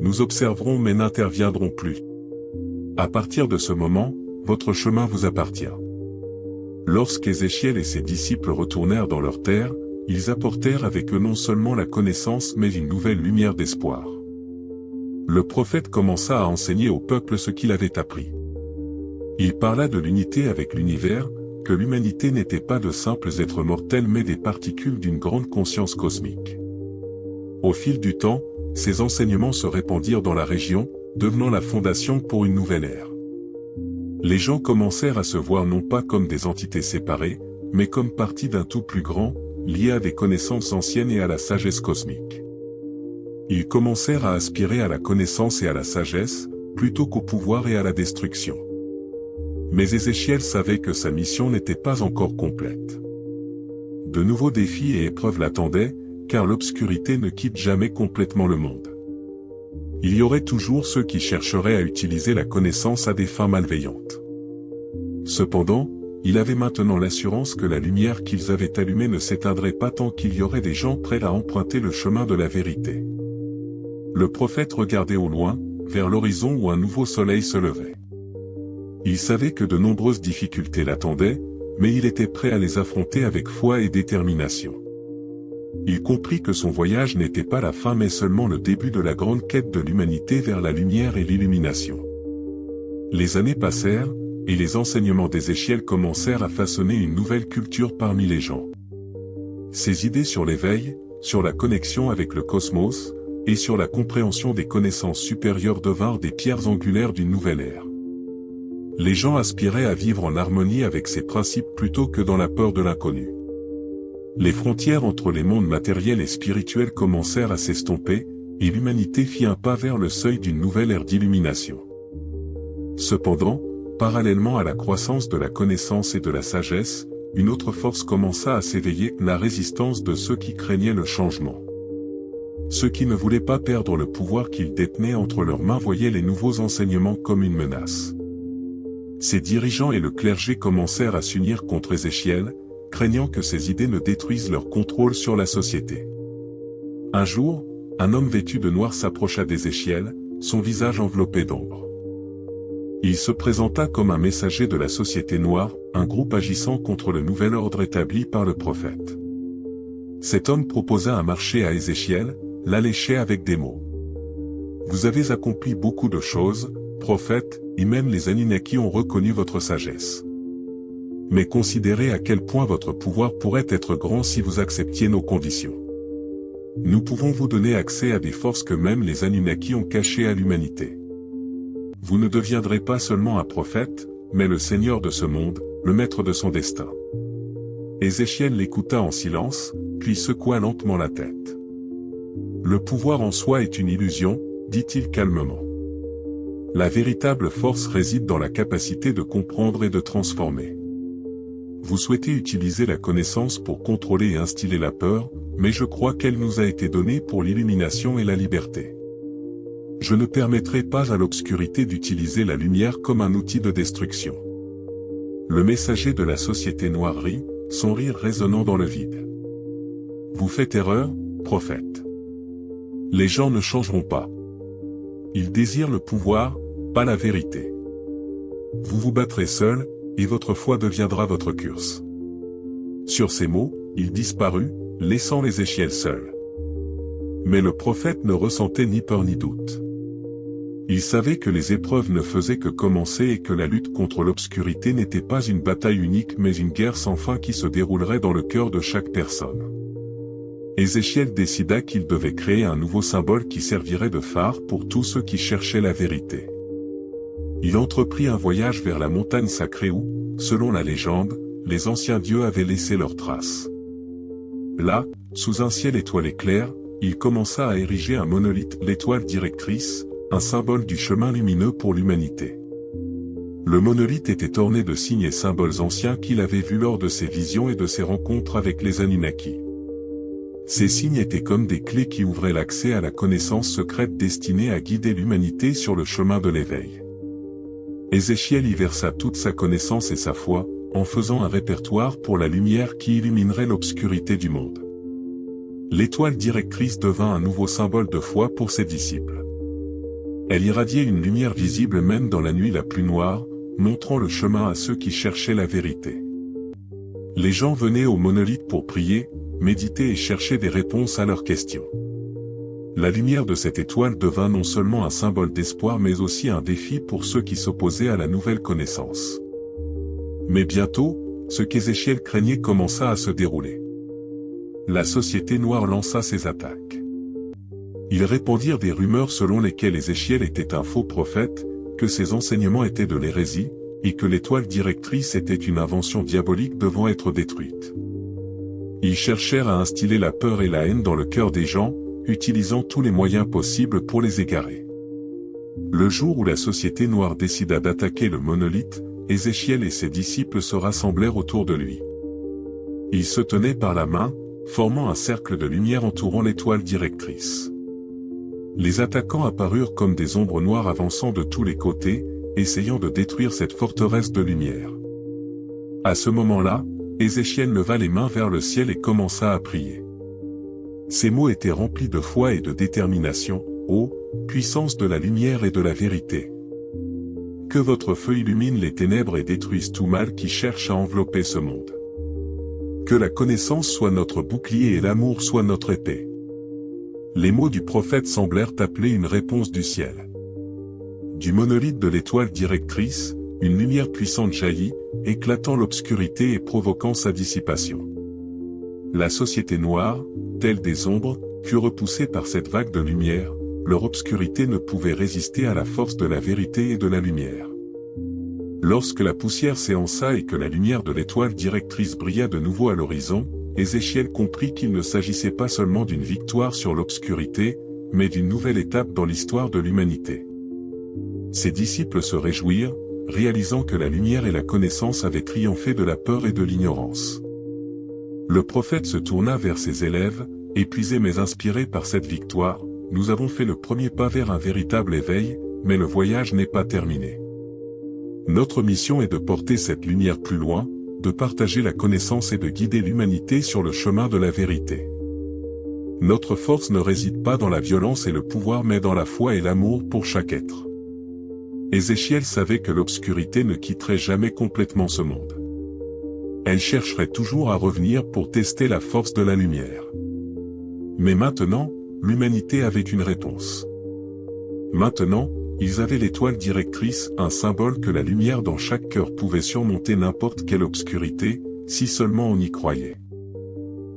Nous observerons mais n'interviendrons plus. À partir de ce moment, votre chemin vous appartient. » Lorsqu'Ézéchiel et ses disciples retournèrent dans leur terre, ils apportèrent avec eux non seulement la connaissance mais une nouvelle lumière d'espoir. Le prophète commença à enseigner au peuple ce qu'il avait appris. Il parla de l'unité avec l'univers, que l'humanité n'était pas de simples êtres mortels mais des particules d'une grande conscience cosmique. Au fil du temps, ces enseignements se répandirent dans la région, devenant la fondation pour une nouvelle ère. Les gens commencèrent à se voir non pas comme des entités séparées, mais comme partie d'un tout plus grand, lié à des connaissances anciennes et à la sagesse cosmique. Ils commencèrent à aspirer à la connaissance et à la sagesse, plutôt qu'au pouvoir et à la destruction. Mais Ézéchiel savait que sa mission n'était pas encore complète. De nouveaux défis et épreuves l'attendaient, car l'obscurité ne quitte jamais complètement le monde. Il y aurait toujours ceux qui chercheraient à utiliser la connaissance à des fins malveillantes. Cependant, il avait maintenant l'assurance que la lumière qu'ils avaient allumée ne s'éteindrait pas tant qu'il y aurait des gens prêts à emprunter le chemin de la vérité. Le prophète regardait au loin, vers l'horizon où un nouveau soleil se levait. Il savait que de nombreuses difficultés l'attendaient, mais il était prêt à les affronter avec foi et détermination. Il comprit que son voyage n'était pas la fin mais seulement le début de la grande quête de l'humanité vers la lumière et l'illumination. Les années passèrent, et les enseignements d'Ézéchiel commencèrent à façonner une nouvelle culture parmi les gens. Ses idées sur l'éveil, sur la connexion avec le cosmos, et sur la compréhension des connaissances supérieures devinrent des pierres angulaires d'une nouvelle ère. Les gens aspiraient à vivre en harmonie avec ces principes plutôt que dans la peur de l'inconnu. Les frontières entre les mondes matériels et spirituels commencèrent à s'estomper, et l'humanité fit un pas vers le seuil d'une nouvelle ère d'illumination. Cependant, parallèlement à la croissance de la connaissance et de la sagesse, une autre force commença à s'éveiller, la résistance de ceux qui craignaient le changement. Ceux qui ne voulaient pas perdre le pouvoir qu'ils détenaient entre leurs mains voyaient les nouveaux enseignements comme une menace. Ces dirigeants et le clergé commencèrent à s'unir contre Ézéchiel, craignant que ces idées ne détruisent leur contrôle sur la société. Un jour, un homme vêtu de noir s'approcha d'Ézéchiel, son visage enveloppé d'ombre. Il se présenta comme un messager de la société noire, un groupe agissant contre le nouvel ordre établi par le prophète. Cet homme proposa un marché à Ézéchiel, l'alléchait avec des mots. « Vous avez accompli beaucoup de choses, prophète, et même les Anunnaki ont reconnu votre sagesse. Mais considérez à quel point votre pouvoir pourrait être grand si vous acceptiez nos conditions. Nous pouvons vous donner accès à des forces que même les Anunnaki ont cachées à l'humanité. Vous ne deviendrez pas seulement un prophète, mais le seigneur de ce monde, le maître de son destin. » Ézéchiel l'écouta en silence, puis secoua lentement la tête. « Le pouvoir en soi est une illusion, dit-il calmement. La véritable force réside dans la capacité de comprendre et de transformer. Vous souhaitez utiliser la connaissance pour contrôler et instiller la peur, mais je crois qu'elle nous a été donnée pour l'illumination et la liberté. Je ne permettrai pas à l'obscurité d'utiliser la lumière comme un outil de destruction. » Le messager de la société noire rit, son rire résonnant dans le vide. « Vous faites erreur, prophète. Les gens ne changeront pas. Ils désirent le pouvoir, pas la vérité. Vous vous battrez seul, et votre foi deviendra votre curse. » Sur ces mots, il disparut, laissant Ézéchiel seul. Mais le prophète ne ressentait ni peur ni doute. Il savait que les épreuves ne faisaient que commencer et que la lutte contre l'obscurité n'était pas une bataille unique mais une guerre sans fin qui se déroulerait dans le cœur de chaque personne. Ézéchiel décida qu'il devait créer un nouveau symbole qui servirait de phare pour tous ceux qui cherchaient la vérité. Il entreprit un voyage vers la montagne sacrée où, selon la légende, les anciens dieux avaient laissé leurs traces. Là, sous un ciel étoilé clair, il commença à ériger un monolithe, l'étoile directrice, un symbole du chemin lumineux pour l'humanité. Le monolithe était orné de signes et symboles anciens qu'il avait vus lors de ses visions et de ses rencontres avec les Anunnaki. Ces signes étaient comme des clés qui ouvraient l'accès à la connaissance secrète destinée à guider l'humanité sur le chemin de l'éveil. Ézéchiel y versa toute sa connaissance et sa foi, en faisant un répertoire pour la lumière qui illuminerait l'obscurité du monde. L'étoile directrice devint un nouveau symbole de foi pour ses disciples. Elle irradiait une lumière visible même dans la nuit la plus noire, montrant le chemin à ceux qui cherchaient la vérité. Les gens venaient au monolithe pour prier, méditer et chercher des réponses à leurs questions. La lumière de cette étoile devint non seulement un symbole d'espoir mais aussi un défi pour ceux qui s'opposaient à la nouvelle connaissance. Mais bientôt, ce qu'Ézéchiel craignait commença à se dérouler. La société noire lança ses attaques. Ils répandirent des rumeurs selon lesquelles Ézéchiel était un faux prophète, que ses enseignements étaient de l'hérésie, et que l'étoile directrice était une invention diabolique devant être détruite. Ils cherchèrent à instiller la peur et la haine dans le cœur des gens, utilisant tous les moyens possibles pour les égarer. Le jour où la société noire décida d'attaquer le monolithe, Ézéchiel et ses disciples se rassemblèrent autour de lui. Ils se tenaient par la main, formant un cercle de lumière entourant l'étoile directrice. Les attaquants apparurent comme des ombres noires avançant de tous les côtés, essayant de détruire cette forteresse de lumière. À ce moment-là, Ézéchiel leva les mains vers le ciel et commença à prier. Ces mots étaient remplis de foi et de détermination. Ô puissance de la lumière et de la vérité. Que votre feu illumine les ténèbres et détruise tout mal qui cherche à envelopper ce monde. Que la connaissance soit notre bouclier et l'amour soit notre épée. Les mots du prophète semblèrent appeler une réponse du ciel. Du monolithe de l'étoile directrice, une lumière puissante jaillit, éclatant l'obscurité et provoquant sa dissipation. La société noire, telle des ombres, fut repoussée par cette vague de lumière. Leur obscurité ne pouvait résister à la force de la vérité et de la lumière. Lorsque la poussière s'éança et que la lumière de l'étoile directrice brilla de nouveau à l'horizon, Ézéchiel comprit qu'il ne s'agissait pas seulement d'une victoire sur l'obscurité, mais d'une nouvelle étape dans l'histoire de l'humanité. Ses disciples se réjouirent, réalisant que la lumière et la connaissance avaient triomphé de la peur et de l'ignorance. Le prophète se tourna vers ses élèves, épuisé mais inspiré par cette victoire. Nous avons fait le premier pas vers un véritable éveil, mais le voyage n'est pas terminé. Notre mission est de porter cette lumière plus loin, de partager la connaissance et de guider l'humanité sur le chemin de la vérité. Notre force ne réside pas dans la violence et le pouvoir mais dans la foi et l'amour pour chaque être. Ézéchiel savait que l'obscurité ne quitterait jamais complètement ce monde. Elle chercherait toujours à revenir pour tester la force de la lumière. Mais maintenant, l'humanité avait une réponse. Maintenant, ils avaient l'étoile directrice, un symbole que la lumière dans chaque cœur pouvait surmonter n'importe quelle obscurité, si seulement on y croyait.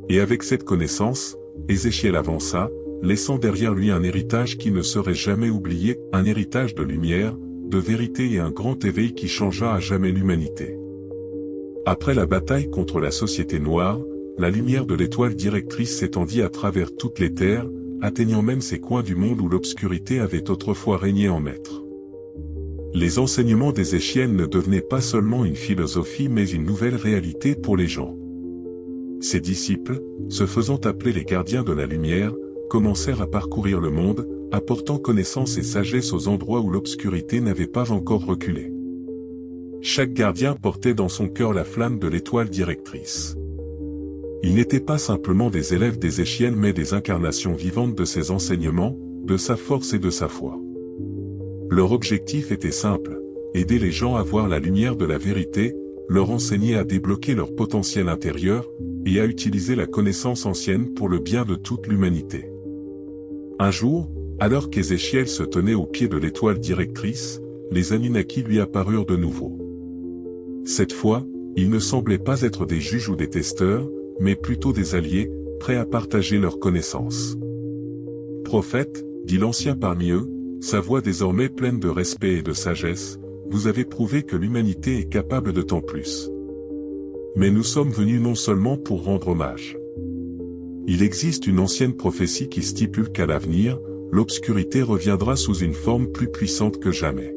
Et avec cette connaissance, Ézéchiel avança, laissant derrière lui un héritage qui ne serait jamais oublié, un héritage de lumière, de vérité et un grand éveil qui changea à jamais l'humanité. Après la bataille contre la société noire, la lumière de l'étoile directrice s'étendit à travers toutes les terres, atteignant même ces coins du monde où l'obscurité avait autrefois régné en maître. Les enseignements d'Ézéchiel ne devenaient pas seulement une philosophie mais une nouvelle réalité pour les gens. Ses disciples, se faisant appeler les gardiens de la lumière, commencèrent à parcourir le monde, apportant connaissance et sagesse aux endroits où l'obscurité n'avait pas encore reculé. Chaque gardien portait dans son cœur la flamme de l'étoile directrice. Ils n'étaient pas simplement des élèves d'Ézéchiel mais des incarnations vivantes de ses enseignements, de sa force et de sa foi. Leur objectif était simple, aider les gens à voir la lumière de la vérité, leur enseigner à débloquer leur potentiel intérieur, et à utiliser la connaissance ancienne pour le bien de toute l'humanité. Un jour, alors qu'Ézéchiel se tenait au pied de l'étoile directrice, les Anunnaki lui apparurent de nouveau. Cette fois, ils ne semblaient pas être des juges ou des testeurs, mais plutôt des alliés, prêts à partager leurs connaissances. « Prophète, dit l'ancien parmi eux, sa voix désormais pleine de respect et de sagesse, vous avez prouvé que l'humanité est capable de tant plus. Mais nous sommes venus non seulement pour rendre hommage. Il existe une ancienne prophétie qui stipule qu'à l'avenir, l'obscurité reviendra sous une forme plus puissante que jamais.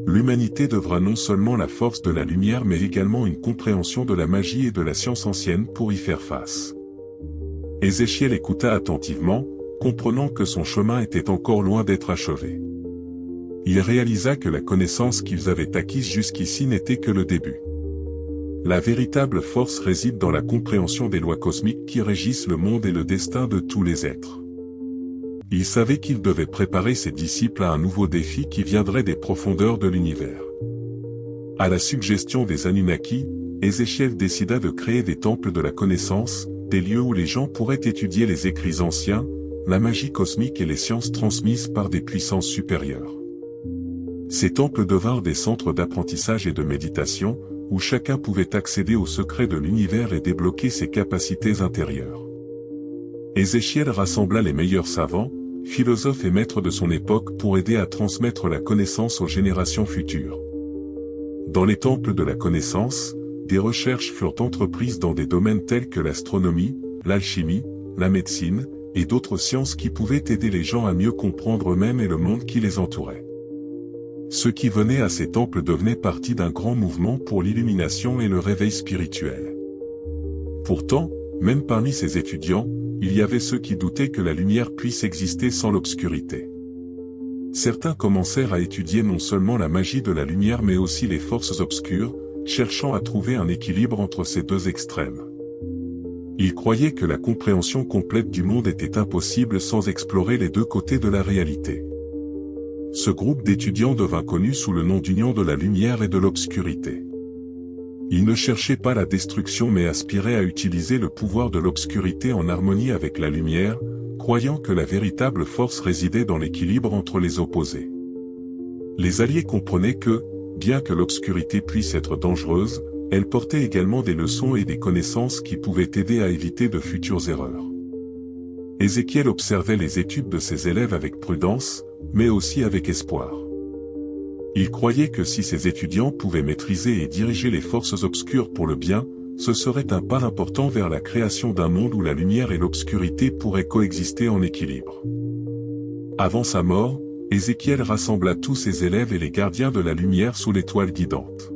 L'humanité devra non seulement la force de la lumière mais également une compréhension de la magie et de la science ancienne pour y faire face. » Ézéchiel écouta attentivement, comprenant que son chemin était encore loin d'être achevé. Il réalisa que la connaissance qu'ils avaient acquise jusqu'ici n'était que le début. La véritable force réside dans la compréhension des lois cosmiques qui régissent le monde et le destin de tous les êtres. Il savait qu'il devait préparer ses disciples à un nouveau défi qui viendrait des profondeurs de l'univers. À la suggestion des Anunnaki, Ézéchiel décida de créer des temples de la connaissance, des lieux où les gens pourraient étudier les écrits anciens, la magie cosmique et les sciences transmises par des puissances supérieures. Ces temples devinrent des centres d'apprentissage et de méditation, où chacun pouvait accéder aux secrets de l'univers et débloquer ses capacités intérieures. Ézéchiel rassembla les meilleurs savants, philosophes et maîtres de son époque pour aider à transmettre la connaissance aux générations futures. Dans les temples de la connaissance, des recherches furent entreprises dans des domaines tels que l'astronomie, l'alchimie, la médecine, et d'autres sciences qui pouvaient aider les gens à mieux comprendre eux-mêmes et le monde qui les entourait. Ceux qui venaient à ces temples devenaient partie d'un grand mouvement pour l'illumination et le réveil spirituel. Pourtant, même parmi ces étudiants, il y avait ceux qui doutaient que la lumière puisse exister sans l'obscurité. Certains commencèrent à étudier non seulement la magie de la lumière mais aussi les forces obscures, cherchant à trouver un équilibre entre ces deux extrêmes. Ils croyaient que la compréhension complète du monde était impossible sans explorer les deux côtés de la réalité. Ce groupe d'étudiants devint connu sous le nom d'Union de la lumière et de l'obscurité. Ils ne cherchaient pas la destruction mais aspiraient à utiliser le pouvoir de l'obscurité en harmonie avec la lumière, croyant que la véritable force résidait dans l'équilibre entre les opposés. Les alliés comprenaient que, bien que l'obscurité puisse être dangereuse, elle portait également des leçons et des connaissances qui pouvaient aider à éviter de futures erreurs. Ézéchiel observait les études de ses élèves avec prudence, mais aussi avec espoir. Il croyait que si ses étudiants pouvaient maîtriser et diriger les forces obscures pour le bien, ce serait un pas important vers la création d'un monde où la lumière et l'obscurité pourraient coexister en équilibre. Avant sa mort, Ézéchiel rassembla tous ses élèves et les gardiens de la lumière sous l'étoile guidante.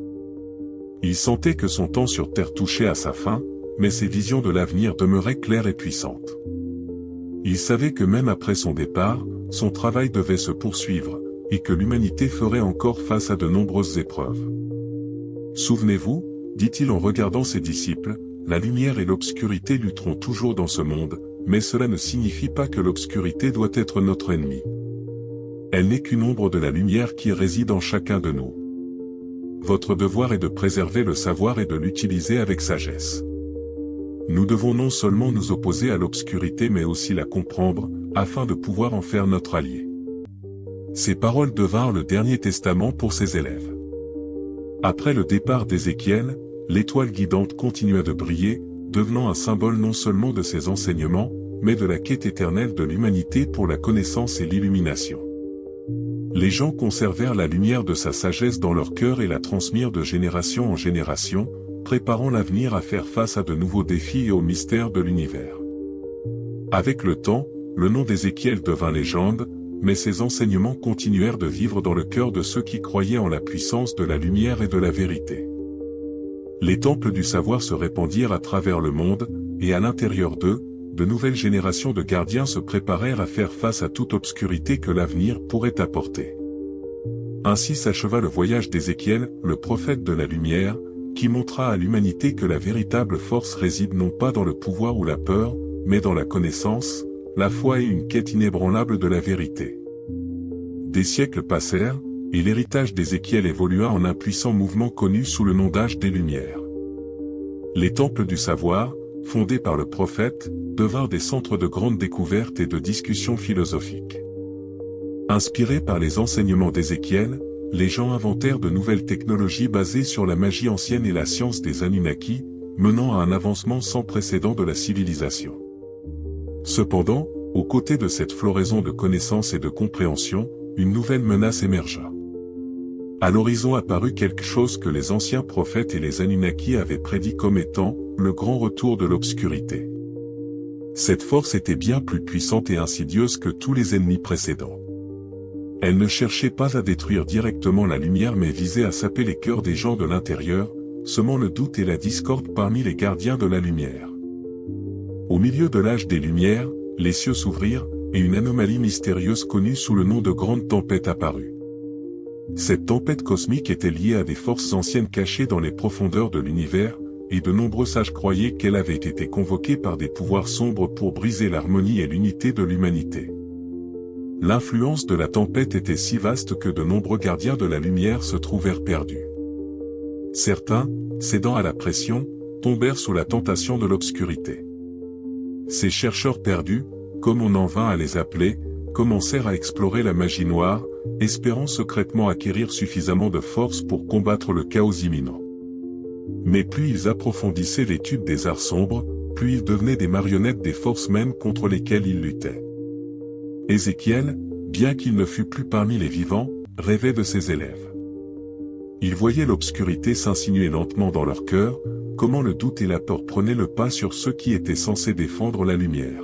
Il sentait que son temps sur Terre touchait à sa fin, mais ses visions de l'avenir demeuraient claires et puissantes. Il savait que même après son départ, son travail devait se poursuivre, et que l'humanité ferait encore face à de nombreuses épreuves. Souvenez-vous, dit-il en regardant ses disciples, la lumière et l'obscurité lutteront toujours dans ce monde, mais cela ne signifie pas que l'obscurité doit être notre ennemi. Elle n'est qu'une ombre de la lumière qui réside en chacun de nous. Votre devoir est de préserver le savoir et de l'utiliser avec sagesse. Nous devons non seulement nous opposer à l'obscurité mais aussi la comprendre, afin de pouvoir en faire notre allié. Ces paroles devinrent le dernier testament pour ses élèves. Après le départ d'Ézéchiel, l'étoile guidante continua de briller, devenant un symbole non seulement de ses enseignements, mais de la quête éternelle de l'humanité pour la connaissance et l'illumination. Les gens conservèrent la lumière de sa sagesse dans leur cœur et la transmirent de génération en génération, préparant l'avenir à faire face à de nouveaux défis et aux mystères de l'univers. Avec le temps, le nom d'Ézéchiel devint légende, mais ses enseignements continuèrent de vivre dans le cœur de ceux qui croyaient en la puissance de la lumière et de la vérité. Les temples du savoir se répandirent à travers le monde, et à l'intérieur d'eux, de nouvelles générations de gardiens se préparèrent à faire face à toute obscurité que l'avenir pourrait apporter. Ainsi s'acheva le voyage d'Ézéchiel, le prophète de la lumière, qui montra à l'humanité que la véritable force réside non pas dans le pouvoir ou la peur, mais dans la connaissance, la foi et une quête inébranlable de la vérité. Des siècles passèrent, et l'héritage d'Ézéchiel évolua en un puissant mouvement connu sous le nom d'Âge des Lumières. Les temples du savoir, fondés par le prophète, devinrent des centres de grandes découvertes et de discussions philosophiques. Inspirés par les enseignements d'Ézéchiel, les gens inventèrent de nouvelles technologies basées sur la magie ancienne et la science des Anunnaki, menant à un avancement sans précédent de la civilisation. Cependant, aux côtés de cette floraison de connaissances et de compréhension, une nouvelle menace émergea. À l'horizon apparut quelque chose que les anciens prophètes et les Anunnaki avaient prédit comme étant le grand retour de l'obscurité. Cette force était bien plus puissante et insidieuse que tous les ennemis précédents. Elle ne cherchait pas à détruire directement la lumière mais visait à saper les cœurs des gens de l'intérieur, semant le doute et la discorde parmi les gardiens de la lumière. Au milieu de l'âge des Lumières, les cieux s'ouvrirent, et une anomalie mystérieuse connue sous le nom de Grande Tempête apparut. Cette tempête cosmique était liée à des forces anciennes cachées dans les profondeurs de l'univers, et de nombreux sages croyaient qu'elle avait été convoquée par des pouvoirs sombres pour briser l'harmonie et l'unité de l'humanité. L'influence de la tempête était si vaste que de nombreux gardiens de la lumière se trouvèrent perdus. Certains, cédant à la pression, tombèrent sous la tentation de l'obscurité. Ces chercheurs perdus, comme on en vint à les appeler, commencèrent à explorer la magie noire, espérant secrètement acquérir suffisamment de force pour combattre le chaos imminent. Mais plus ils approfondissaient l'étude des arts sombres, plus ils devenaient des marionnettes des forces mêmes contre lesquelles ils luttaient. Ézéchiel, bien qu'il ne fût plus parmi les vivants, rêvait de ses élèves. Il voyait l'obscurité s'insinuer lentement dans leur cœur, comment le doute et la peur prenaient le pas sur ceux qui étaient censés défendre la lumière.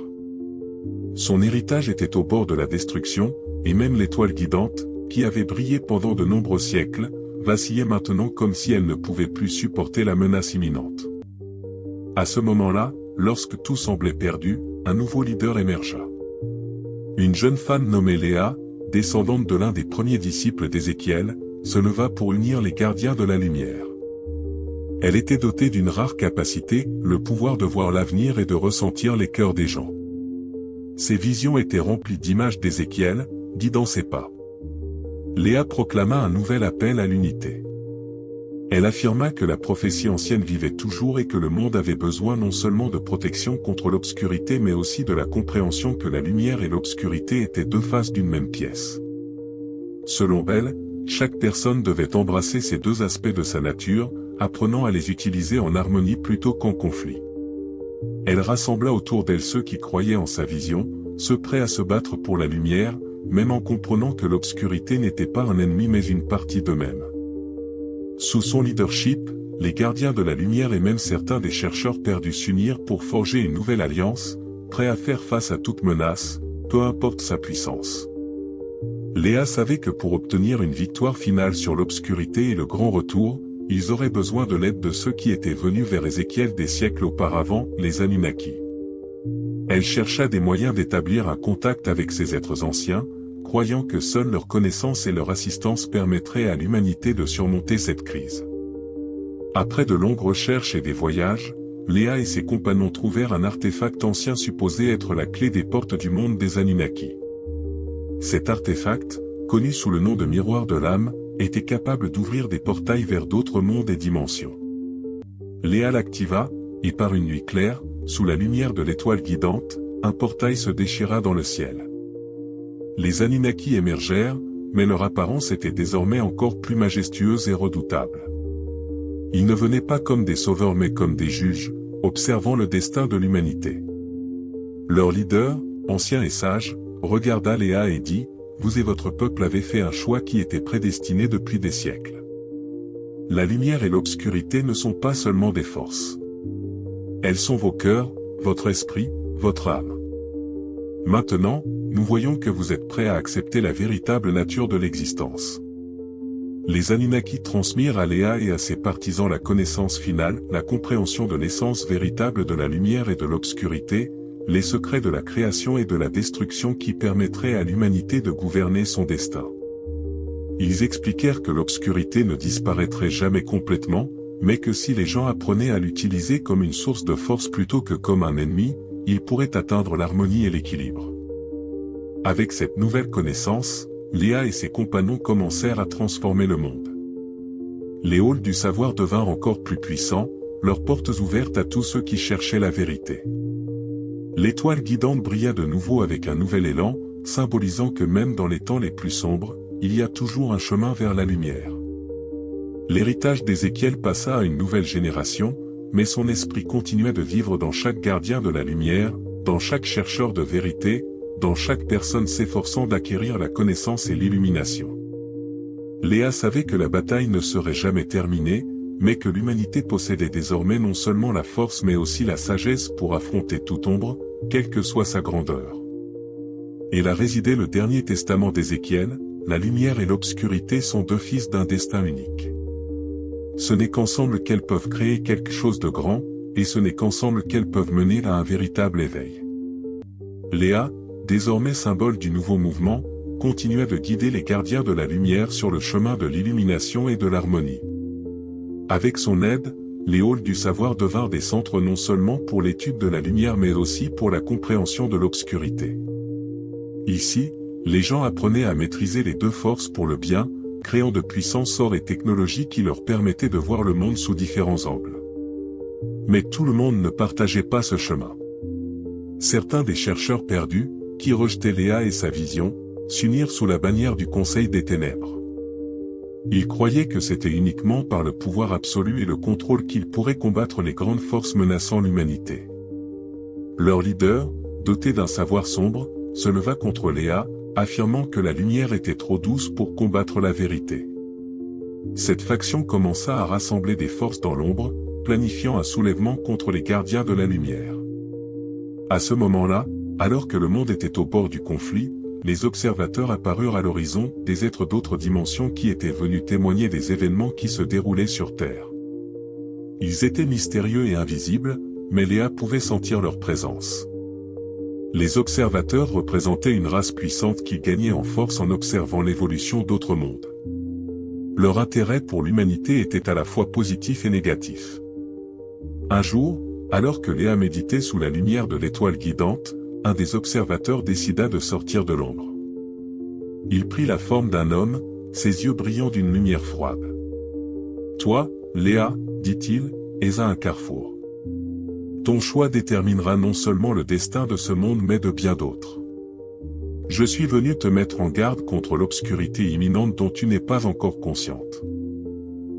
Son héritage était au bord de la destruction, et même l'étoile guidante, qui avait brillé pendant de nombreux siècles, vacillait maintenant comme si elle ne pouvait plus supporter la menace imminente. À ce moment-là, lorsque tout semblait perdu, un nouveau leader émergea. Une jeune femme nommée Léa, descendante de l'un des premiers disciples d'Ézéchiel, se leva pour unir les gardiens de la lumière. Elle était dotée d'une rare capacité, le pouvoir de voir l'avenir et de ressentir les cœurs des gens. Ses visions étaient remplies d'images d'Ézéchiel, guidant ses pas. Léa proclama un nouvel appel à l'unité. Elle affirma que la prophétie ancienne vivait toujours et que le monde avait besoin non seulement de protection contre l'obscurité mais aussi de la compréhension que la lumière et l'obscurité étaient deux faces d'une même pièce. Selon elle, chaque personne devait embrasser ces deux aspects de sa nature, apprenant à les utiliser en harmonie plutôt qu'en conflit. Elle rassembla autour d'elle ceux qui croyaient en sa vision, ceux prêts à se battre pour la lumière, même en comprenant que l'obscurité n'était pas un ennemi mais une partie d'eux-mêmes. Sous son leadership, les gardiens de la lumière et même certains des chercheurs perdus s'unirent pour forger une nouvelle alliance, prêts à faire face à toute menace, peu importe sa puissance. Léa savait que pour obtenir une victoire finale sur l'obscurité et le grand retour, ils auraient besoin de l'aide de ceux qui étaient venus vers Ézéchiel des siècles auparavant, les Anunnaki. Elle chercha des moyens d'établir un contact avec ces êtres anciens, croyant que seule leur connaissance et leur assistance permettraient à l'humanité de surmonter cette crise. Après de longues recherches et des voyages, Léa et ses compagnons trouvèrent un artefact ancien supposé être la clé des portes du monde des Anunnaki. Cet artefact, connu sous le nom de miroir de l'âme, était capable d'ouvrir des portails vers d'autres mondes et dimensions. Léa l'activa, et par une nuit claire, sous la lumière de l'étoile guidante, un portail se déchira dans le ciel. Les Anunnaki émergèrent, mais leur apparence était désormais encore plus majestueuse et redoutable. Ils ne venaient pas comme des sauveurs mais comme des juges, observant le destin de l'humanité. Leur leader, ancien et sage, regarda Léa et dit, « Vous et votre peuple avez fait un choix qui était prédestiné depuis des siècles. La lumière et l'obscurité ne sont pas seulement des forces. Elles sont vos cœurs, votre esprit, votre âme. Maintenant, nous voyons que vous êtes prêts à accepter la véritable nature de l'existence. » Les Anunnaki transmirent à Léa et à ses partisans la connaissance finale, la compréhension de l'essence véritable de la lumière et de l'obscurité, les secrets de la création et de la destruction qui permettraient à l'humanité de gouverner son destin. Ils expliquèrent que l'obscurité ne disparaîtrait jamais complètement, mais que si les gens apprenaient à l'utiliser comme une source de force plutôt que comme un ennemi, ils pourraient atteindre l'harmonie et l'équilibre. Avec cette nouvelle connaissance, Léa et ses compagnons commencèrent à transformer le monde. Les halls du savoir devinrent encore plus puissants, leurs portes ouvertes à tous ceux qui cherchaient la vérité. L'étoile guidante brilla de nouveau avec un nouvel élan, symbolisant que même dans les temps les plus sombres, il y a toujours un chemin vers la lumière. L'héritage d'Ézéchiel passa à une nouvelle génération, mais son esprit continuait de vivre dans chaque gardien de la lumière, dans chaque chercheur de vérité, dans chaque personne s'efforçant d'acquérir la connaissance et l'illumination. Léa savait que la bataille ne serait jamais terminée, mais que l'humanité possédait désormais non seulement la force mais aussi la sagesse pour affronter toute ombre, quelle que soit sa grandeur. Et là résidait le dernier testament d'Ézéchiel, la lumière et l'obscurité sont deux fils d'un destin unique. Ce n'est qu'ensemble qu'elles peuvent créer quelque chose de grand, et ce n'est qu'ensemble qu'elles peuvent mener à un véritable éveil. Léa, désormais symbole du nouveau mouvement, continua de guider les gardiens de la lumière sur le chemin de l'illumination et de l'harmonie. Avec son aide, les halls du savoir devinrent des centres non seulement pour l'étude de la lumière mais aussi pour la compréhension de l'obscurité. Ici, les gens apprenaient à maîtriser les deux forces pour le bien, créant de puissants sorts et technologies qui leur permettaient de voir le monde sous différents angles. Mais tout le monde ne partageait pas ce chemin. Certains des chercheurs perdus, qui rejetaient Léa et sa vision, s'unirent sous la bannière du Conseil des Ténèbres. Ils croyaient que c'était uniquement par le pouvoir absolu et le contrôle qu'ils pourraient combattre les grandes forces menaçant l'humanité. Leur leader, doté d'un savoir sombre, se leva contre Léa, affirmant que la lumière était trop douce pour combattre la vérité. Cette faction commença à rassembler des forces dans l'ombre, planifiant un soulèvement contre les gardiens de la lumière. À ce moment-là, alors que le monde était au bord du conflit, les observateurs apparurent à l'horizon, des êtres d'autres dimensions qui étaient venus témoigner des événements qui se déroulaient sur Terre. Ils étaient mystérieux et invisibles, mais Léa pouvait sentir leur présence. Les observateurs représentaient une race puissante qui gagnait en force en observant l'évolution d'autres mondes. Leur intérêt pour l'humanité était à la fois positif et négatif. Un jour, alors que Léa méditait sous la lumière de l'étoile guidante, un des observateurs décida de sortir de l'ombre. Il prit la forme d'un homme, ses yeux brillant d'une lumière froide. « Toi, Léa, dit-il, es à un carrefour. Ton choix déterminera non seulement le destin de ce monde mais de bien d'autres. Je suis venu te mettre en garde contre l'obscurité imminente dont tu n'es pas encore consciente. »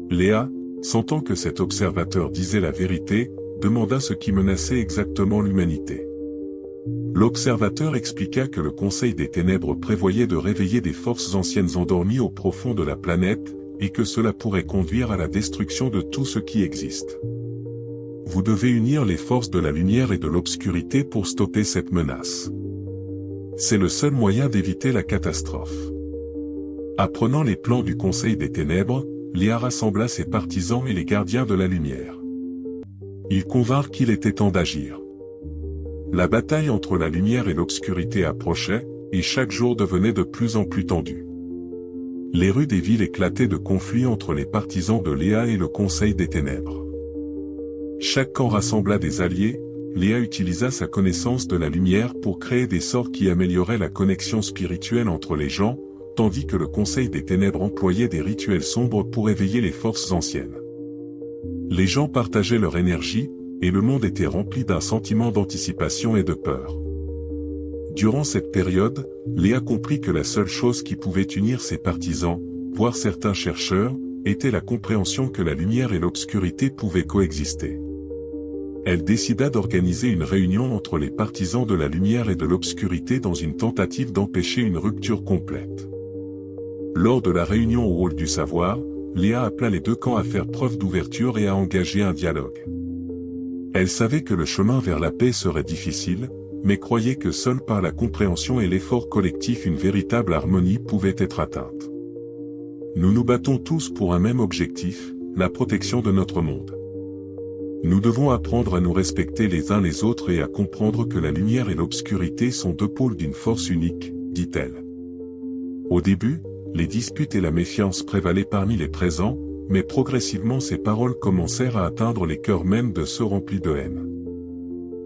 Léa, sentant que cet observateur disait la vérité, demanda ce qui menaçait exactement l'humanité. L'observateur expliqua que le Conseil des Ténèbres prévoyait de réveiller des forces anciennes endormies au profond de la planète, et que cela pourrait conduire à la destruction de tout ce qui existe. Vous devez unir les forces de la lumière et de l'obscurité pour stopper cette menace. C'est le seul moyen d'éviter la catastrophe. Apprenant les plans du Conseil des Ténèbres, Léa rassembla ses partisans et les gardiens de la lumière. Ils convinrent qu'il était temps d'agir. La bataille entre la lumière et l'obscurité approchait, et chaque jour devenait de plus en plus tendue. Les rues des villes éclataient de conflits entre les partisans de Léa et le Conseil des Ténèbres. Chaque camp rassembla des alliés, Léa utilisa sa connaissance de la lumière pour créer des sorts qui amélioraient la connexion spirituelle entre les gens, tandis que le Conseil des Ténèbres employait des rituels sombres pour éveiller les forces anciennes. Les gens partageaient leur énergie, et le monde était rempli d'un sentiment d'anticipation et de peur. Durant cette période, Léa comprit que la seule chose qui pouvait unir ses partisans, voire certains chercheurs, était la compréhension que la lumière et l'obscurité pouvaient coexister. Elle décida d'organiser une réunion entre les partisans de la lumière et de l'obscurité dans une tentative d'empêcher une rupture complète. Lors de la réunion au hall du savoir, Léa appela les deux camps à faire preuve d'ouverture et à engager un dialogue. Elle savait que le chemin vers la paix serait difficile, mais croyait que seule par la compréhension et l'effort collectif une véritable harmonie pouvait être atteinte. Nous nous battons tous pour un même objectif, la protection de notre monde. Nous devons apprendre à nous respecter les uns les autres et à comprendre que la lumière et l'obscurité sont deux pôles d'une force unique, dit-elle. Au début, les disputes et la méfiance prévalaient parmi les présents, mais progressivement ces paroles commencèrent à atteindre les cœurs même de ceux remplis de haine.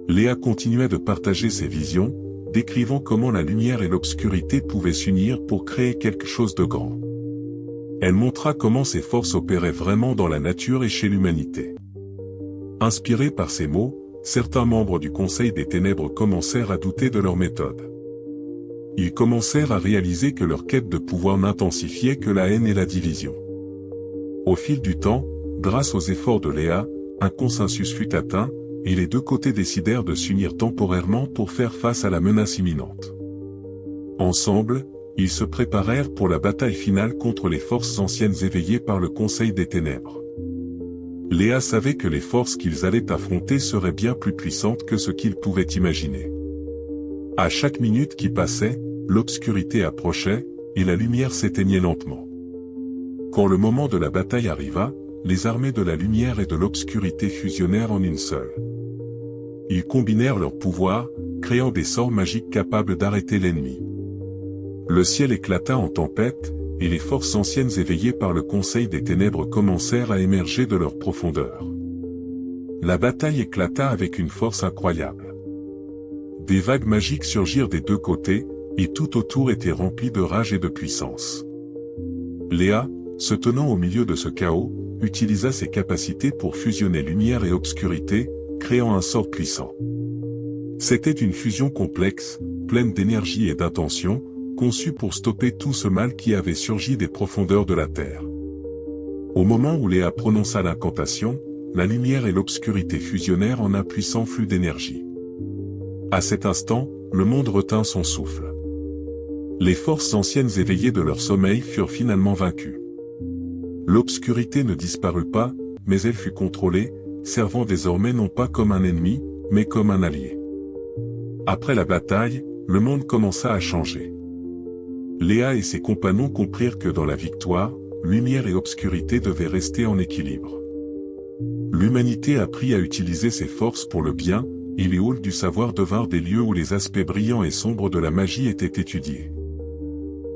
Léa continuait de partager ses visions, décrivant comment la lumière et l'obscurité pouvaient s'unir pour créer quelque chose de grand. Elle montra comment ces forces opéraient vraiment dans la nature et chez l'humanité. Inspirés par ces mots, certains membres du Conseil des Ténèbres commencèrent à douter de leur méthode. Ils commencèrent à réaliser que leur quête de pouvoir n'intensifiait que la haine et la division. Au fil du temps, grâce aux efforts de Léa, un consensus fut atteint, et les deux côtés décidèrent de s'unir temporairement pour faire face à la menace imminente. Ensemble, ils se préparèrent pour la bataille finale contre les forces anciennes éveillées par le Conseil des Ténèbres. Léa savait que les forces qu'ils allaient affronter seraient bien plus puissantes que ce qu'ils pouvaient imaginer. À chaque minute qui passait, l'obscurité approchait, et la lumière s'éteignait lentement. Quand le moment de la bataille arriva, les armées de la lumière et de l'obscurité fusionnèrent en une seule. Ils combinèrent leurs pouvoirs, créant des sorts magiques capables d'arrêter l'ennemi. Le ciel éclata en tempête, et les forces anciennes éveillées par le Conseil des Ténèbres commencèrent à émerger de leur profondeur. La bataille éclata avec une force incroyable. Des vagues magiques surgirent des deux côtés, et tout autour était rempli de rage et de puissance. Léa, se tenant au milieu de ce chaos, utilisa ses capacités pour fusionner lumière et obscurité, créant un sort puissant. C'était une fusion complexe, pleine d'énergie et d'intention, conçue pour stopper tout ce mal qui avait surgi des profondeurs de la terre. Au moment où Léa prononça l'incantation, la lumière et l'obscurité fusionnèrent en un puissant flux d'énergie. À cet instant, le monde retint son souffle. Les forces anciennes éveillées de leur sommeil furent finalement vaincues. L'obscurité ne disparut pas, mais elle fut contrôlée, servant désormais non pas comme un ennemi, mais comme un allié. Après la bataille, le monde commença à changer. Léa et ses compagnons comprirent que dans la victoire, lumière et obscurité devaient rester en équilibre. L'humanité apprit à utiliser ses forces pour le bien, et les halls du savoir devinrent des lieux où les aspects brillants et sombres de la magie étaient étudiés.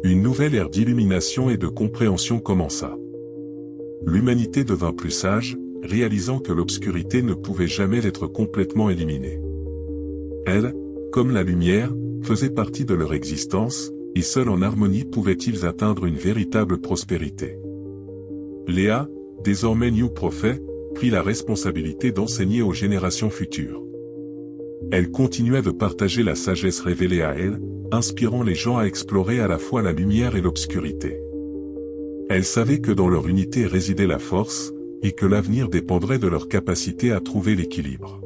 Une nouvelle ère d'illumination et de compréhension commença. L'humanité devint plus sage, réalisant que l'obscurité ne pouvait jamais être complètement éliminée. Elle, comme la lumière, faisait partie de leur existence, et seuls en harmonie pouvaient-ils atteindre une véritable prospérité. Léa, désormais New Prophet, prit la responsabilité d'enseigner aux générations futures. Elle continuait de partager la sagesse révélée à elle, inspirant les gens à explorer à la fois la lumière et l'obscurité. Elle savait que dans leur unité résidait la force, et que l'avenir dépendrait de leur capacité à trouver l'équilibre.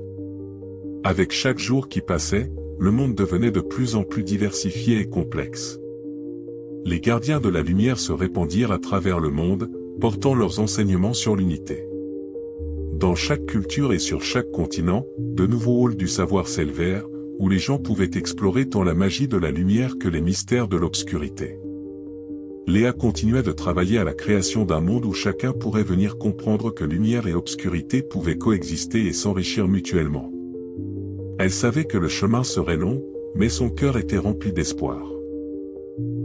Avec chaque jour qui passait, le monde devenait de plus en plus diversifié et complexe. Les gardiens de la lumière se répandirent à travers le monde, portant leurs enseignements sur l'unité. Dans chaque culture et sur chaque continent, de nouveaux halls du savoir s'élevèrent, où les gens pouvaient explorer tant la magie de la lumière que les mystères de l'obscurité. Léa continuait de travailler à la création d'un monde où chacun pourrait venir comprendre que lumière et obscurité pouvaient coexister et s'enrichir mutuellement. Elle savait que le chemin serait long, mais son cœur était rempli d'espoir.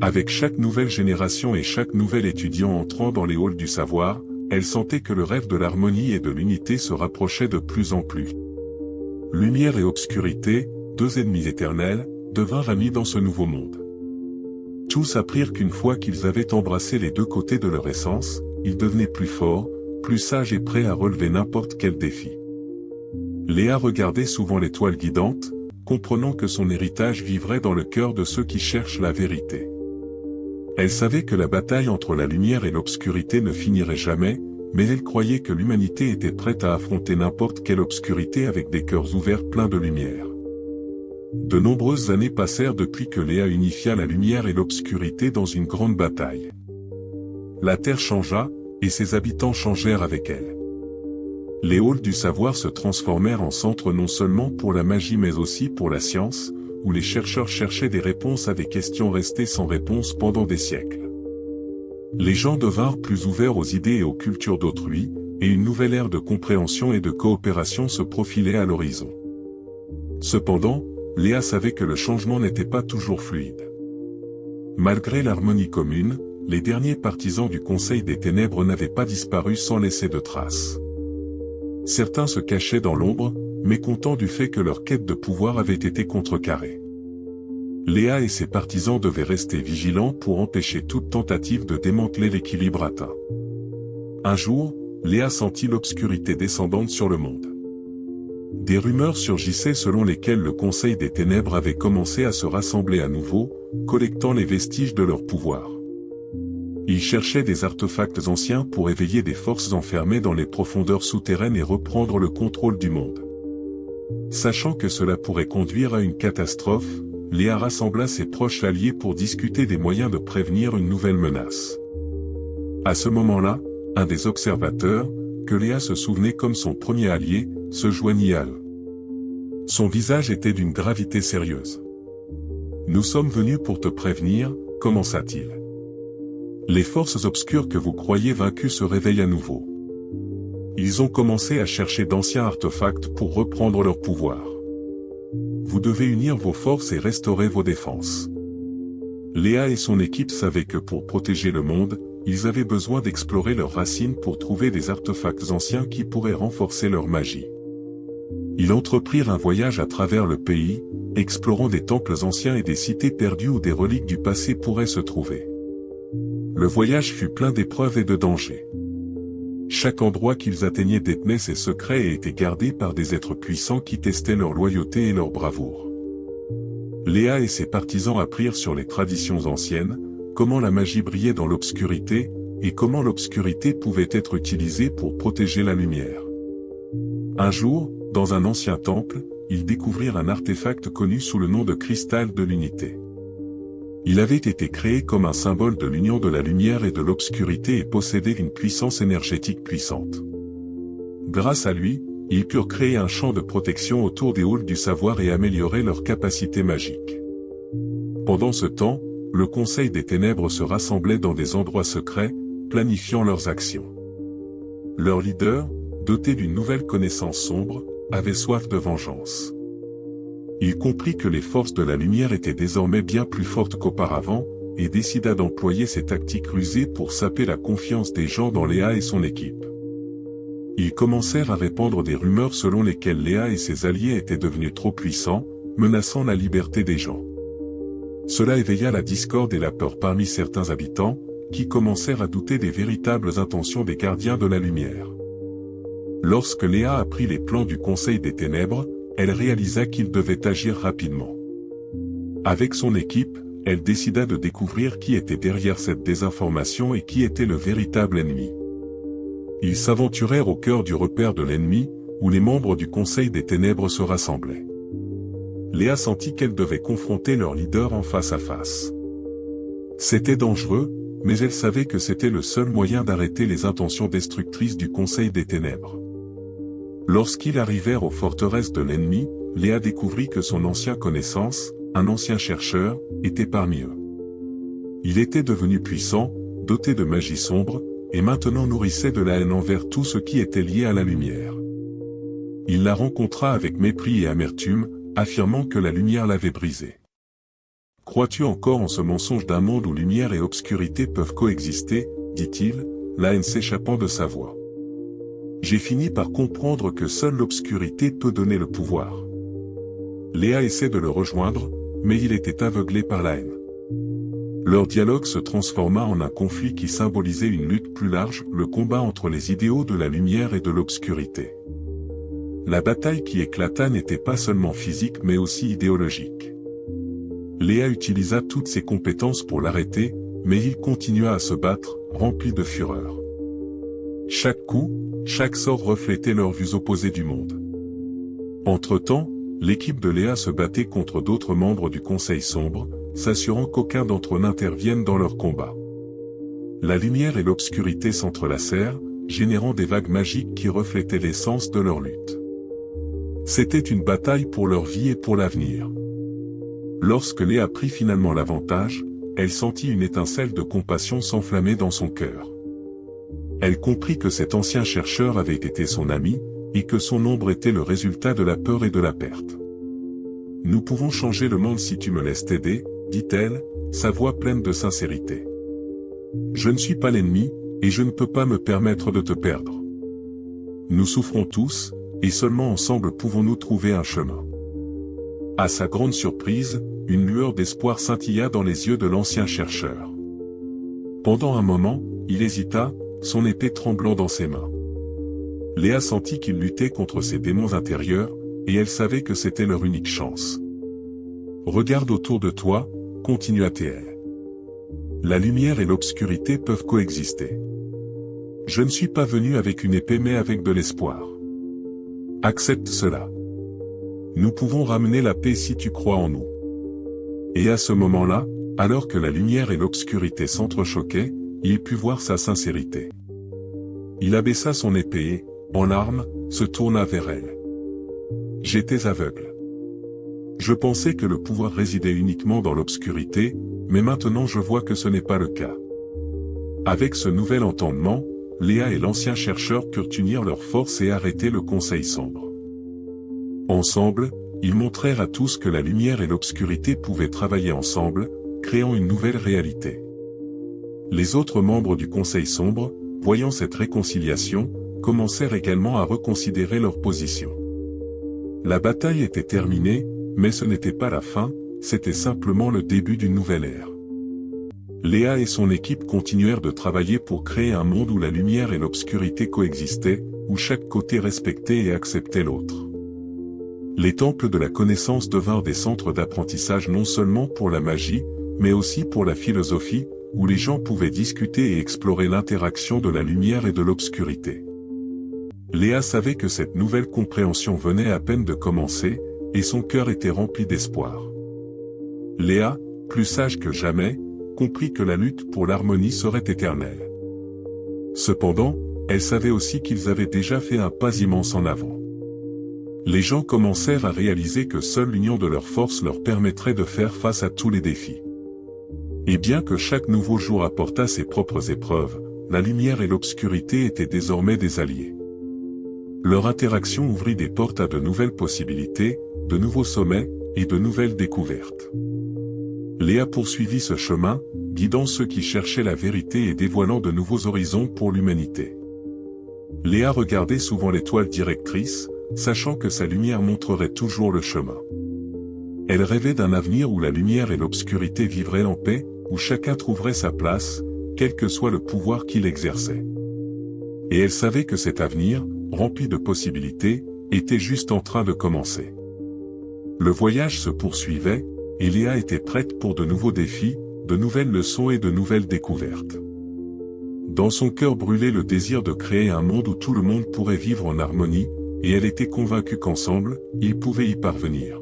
Avec chaque nouvelle génération et chaque nouvel étudiant entrant dans les halls du savoir, elle sentait que le rêve de l'harmonie et de l'unité se rapprochait de plus en plus. Lumière et obscurité, deux ennemis éternels, devinrent amis dans ce nouveau monde. Tous apprirent qu'une fois qu'ils avaient embrassé les deux côtés de leur essence, ils devenaient plus forts, plus sages et prêts à relever n'importe quel défi. Léa regardait souvent l'étoile guidante, comprenant que son héritage vivrait dans le cœur de ceux qui cherchent la vérité. Elle savait que la bataille entre la lumière et l'obscurité ne finirait jamais, mais elle croyait que l'humanité était prête à affronter n'importe quelle obscurité avec des cœurs ouverts pleins de lumière. De nombreuses années passèrent depuis que Léa unifia la lumière et l'obscurité dans une grande bataille. La terre changea, et ses habitants changèrent avec elle. Les halls du savoir se transformèrent en centres non seulement pour la magie mais aussi pour la science, où les chercheurs cherchaient des réponses à des questions restées sans réponse pendant des siècles. Les gens devinrent plus ouverts aux idées et aux cultures d'autrui, et une nouvelle ère de compréhension et de coopération se profilait à l'horizon. Cependant, Léa savait que le changement n'était pas toujours fluide. Malgré l'harmonie commune, les derniers partisans du Conseil des Ténèbres n'avaient pas disparu sans laisser de traces. Certains se cachaient dans l'ombre, mécontents du fait que leur quête de pouvoir avait été contrecarrée. Léa et ses partisans devaient rester vigilants pour empêcher toute tentative de démanteler l'équilibre atteint. Un jour, Léa sentit l'obscurité descendante sur le monde. Des rumeurs surgissaient selon lesquelles le Conseil des Ténèbres avait commencé à se rassembler à nouveau, collectant les vestiges de leur pouvoir. Ils cherchaient des artefacts anciens pour éveiller des forces enfermées dans les profondeurs souterraines et reprendre le contrôle du monde. Sachant que cela pourrait conduire à une catastrophe, Léa rassembla ses proches alliés pour discuter des moyens de prévenir une nouvelle menace. À ce moment-là, un des observateurs, que Léa se souvenait comme son premier allié, se joignit à eux. Son visage était d'une gravité sérieuse. « Nous sommes venus pour te prévenir », commença-t-il. « Les forces obscures que vous croyez vaincues se réveillent à nouveau. Ils ont commencé à chercher d'anciens artefacts pour reprendre leur pouvoir. Vous devez unir vos forces et restaurer vos défenses. » Léa et son équipe savaient que pour protéger le monde, ils avaient besoin d'explorer leurs racines pour trouver des artefacts anciens qui pourraient renforcer leur magie. Ils entreprirent un voyage à travers le pays, explorant des temples anciens et des cités perdues où des reliques du passé pourraient se trouver. Le voyage fut plein d'épreuves et de dangers. Chaque endroit qu'ils atteignaient détenait ses secrets et était gardé par des êtres puissants qui testaient leur loyauté et leur bravoure. Léa et ses partisans apprirent sur les traditions anciennes, comment la magie brillait dans l'obscurité, et comment l'obscurité pouvait être utilisée pour protéger la lumière. Un jour, dans un ancien temple, ils découvrirent un artefact connu sous le nom de cristal de l'unité. Il avait été créé comme un symbole de l'union de la lumière et de l'obscurité et possédait une puissance énergétique puissante. Grâce à lui, ils purent créer un champ de protection autour des halls du savoir et améliorer leurs capacités magiques. Pendant ce temps, le Conseil des Ténèbres se rassemblait dans des endroits secrets, planifiant leurs actions. Leur leader, doté d'une nouvelle connaissance sombre, avait soif de vengeance. Il comprit que les forces de la lumière étaient désormais bien plus fortes qu'auparavant, et décida d'employer ces tactiques rusées pour saper la confiance des gens dans Léa et son équipe. Ils commencèrent à répandre des rumeurs selon lesquelles Léa et ses alliés étaient devenus trop puissants, menaçant la liberté des gens. Cela éveilla la discorde et la peur parmi certains habitants, qui commencèrent à douter des véritables intentions des gardiens de la lumière. Lorsque Léa apprit les plans du Conseil des Ténèbres, elle réalisa qu'il devait agir rapidement. Avec son équipe, elle décida de découvrir qui était derrière cette désinformation et qui était le véritable ennemi. Ils s'aventurèrent au cœur du repère de l'ennemi, où les membres du Conseil des Ténèbres se rassemblaient. Léa sentit qu'elle devait confronter leur leader en face à face. C'était dangereux, mais elle savait que c'était le seul moyen d'arrêter les intentions destructrices du Conseil des Ténèbres. Lorsqu'ils arrivèrent aux forteresses de l'ennemi, Léa découvrit que son ancien connaissance, un ancien chercheur, était parmi eux. Il était devenu puissant, doté de magie sombre, et maintenant nourrissait de la haine envers tout ce qui était lié à la lumière. Il la rencontra avec mépris et amertume, affirmant que la lumière l'avait brisée. « Crois-tu encore en ce mensonge d'un monde où lumière et obscurité peuvent coexister ?» dit-il, la haine s'échappant de sa voix. « J'ai fini par comprendre que seule l'obscurité peut donner le pouvoir. » Léa essaie de le rejoindre, mais il était aveuglé par la haine. Leur dialogue se transforma en un conflit qui symbolisait une lutte plus large, le combat entre les idéaux de la lumière et de l'obscurité. La bataille qui éclata n'était pas seulement physique mais aussi idéologique. Léa utilisa toutes ses compétences pour l'arrêter, mais il continua à se battre, rempli de fureur. Chaque coup, chaque sort reflétait leurs vues opposées du monde. Entre-temps, l'équipe de Léa se battait contre d'autres membres du Conseil sombre, s'assurant qu'aucun d'entre eux n'intervienne dans leur combat. La lumière et l'obscurité s'entrelacèrent, générant des vagues magiques qui reflétaient l'essence de leur lutte. C'était une bataille pour leur vie et pour l'avenir. Lorsque Léa prit finalement l'avantage, elle sentit une étincelle de compassion s'enflammer dans son cœur. Elle comprit que cet ancien chercheur avait été son ami, et que son ombre était le résultat de la peur et de la perte. « Nous pouvons changer le monde si tu me laisses t'aider, » dit-elle, sa voix pleine de sincérité. « Je ne suis pas l'ennemi, et je ne peux pas me permettre de te perdre. Nous souffrons tous, et seulement ensemble pouvons-nous trouver un chemin. » À sa grande surprise, une lueur d'espoir scintilla dans les yeux de l'ancien chercheur. Pendant un moment, il hésita, son épée tremblant dans ses mains. Léa sentit qu'il luttait contre ses démons intérieurs, et elle savait que c'était leur unique chance. « Regarde autour de toi », continua-t-elle. « La lumière et l'obscurité peuvent coexister. Je ne suis pas venu avec une épée mais avec de l'espoir. Accepte cela. Nous pouvons ramener la paix si tu crois en nous. » Et à ce moment-là, alors que la lumière et l'obscurité s'entrechoquaient, il put voir sa sincérité. Il abaissa son épée et, en larmes, se tourna vers elle. « J'étais aveugle. Je pensais que le pouvoir résidait uniquement dans l'obscurité, mais maintenant je vois que ce n'est pas le cas. » Avec ce nouvel entendement, Léa et l'ancien chercheur purent unir leurs forces et arrêter le Conseil sombre. Ensemble, ils montrèrent à tous que la lumière et l'obscurité pouvaient travailler ensemble, créant une nouvelle réalité. Les autres membres du Conseil sombre, voyant cette réconciliation, commencèrent également à reconsidérer leur position. La bataille était terminée, mais ce n'était pas la fin, c'était simplement le début d'une nouvelle ère. Léa et son équipe continuèrent de travailler pour créer un monde où la lumière et l'obscurité coexistaient, où chaque côté respectait et acceptait l'autre. Les temples de la connaissance devinrent des centres d'apprentissage non seulement pour la magie, mais aussi pour la philosophie, où les gens pouvaient discuter et explorer l'interaction de la lumière et de l'obscurité. Léa savait que cette nouvelle compréhension venait à peine de commencer, et son cœur était rempli d'espoir. Léa, plus sage que jamais, comprit que la lutte pour l'harmonie serait éternelle. Cependant, elle savait aussi qu'ils avaient déjà fait un pas immense en avant. Les gens commencèrent à réaliser que seule l'union de leurs forces leur permettrait de faire face à tous les défis. Et bien que chaque nouveau jour apportât ses propres épreuves, la lumière et l'obscurité étaient désormais des alliés. Leur interaction ouvrit des portes à de nouvelles possibilités, de nouveaux sommets, et de nouvelles découvertes. Léa poursuivit ce chemin, guidant ceux qui cherchaient la vérité et dévoilant de nouveaux horizons pour l'humanité. Léa regardait souvent l'étoile directrice, sachant que sa lumière montrerait toujours le chemin. Elle rêvait d'un avenir où la lumière et l'obscurité vivraient en paix, où chacun trouverait sa place, quel que soit le pouvoir qu'il exerçait. Et elle savait que cet avenir, rempli de possibilités, était juste en train de commencer. Le voyage se poursuivait, et Léa était prête pour de nouveaux défis, de nouvelles leçons et de nouvelles découvertes. Dans son cœur brûlait le désir de créer un monde où tout le monde pourrait vivre en harmonie, et elle était convaincue qu'ensemble, ils pouvaient y parvenir.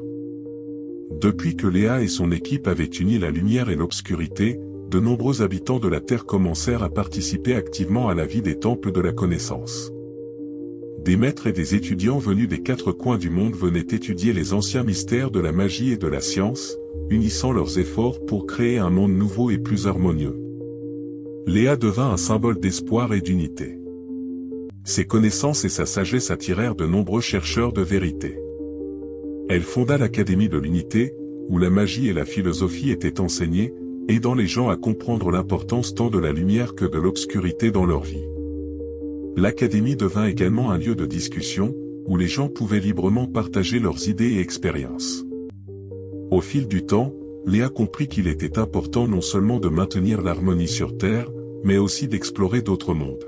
Depuis que Léa et son équipe avaient uni la lumière et l'obscurité, de nombreux habitants de la Terre commencèrent à participer activement à la vie des temples de la connaissance. Des maîtres et des étudiants venus des quatre coins du monde venaient étudier les anciens mystères de la magie et de la science, unissant leurs efforts pour créer un monde nouveau et plus harmonieux. Léa devint un symbole d'espoir et d'unité. Ses connaissances et sa sagesse attirèrent de nombreux chercheurs de vérité. Elle fonda l'Académie de l'Unité, où la magie et la philosophie étaient enseignées, aidant les gens à comprendre l'importance tant de la lumière que de l'obscurité dans leur vie. L'Académie devint également un lieu de discussion, où les gens pouvaient librement partager leurs idées et expériences. Au fil du temps, Léa comprit qu'il était important non seulement de maintenir l'harmonie sur Terre, mais aussi d'explorer d'autres mondes.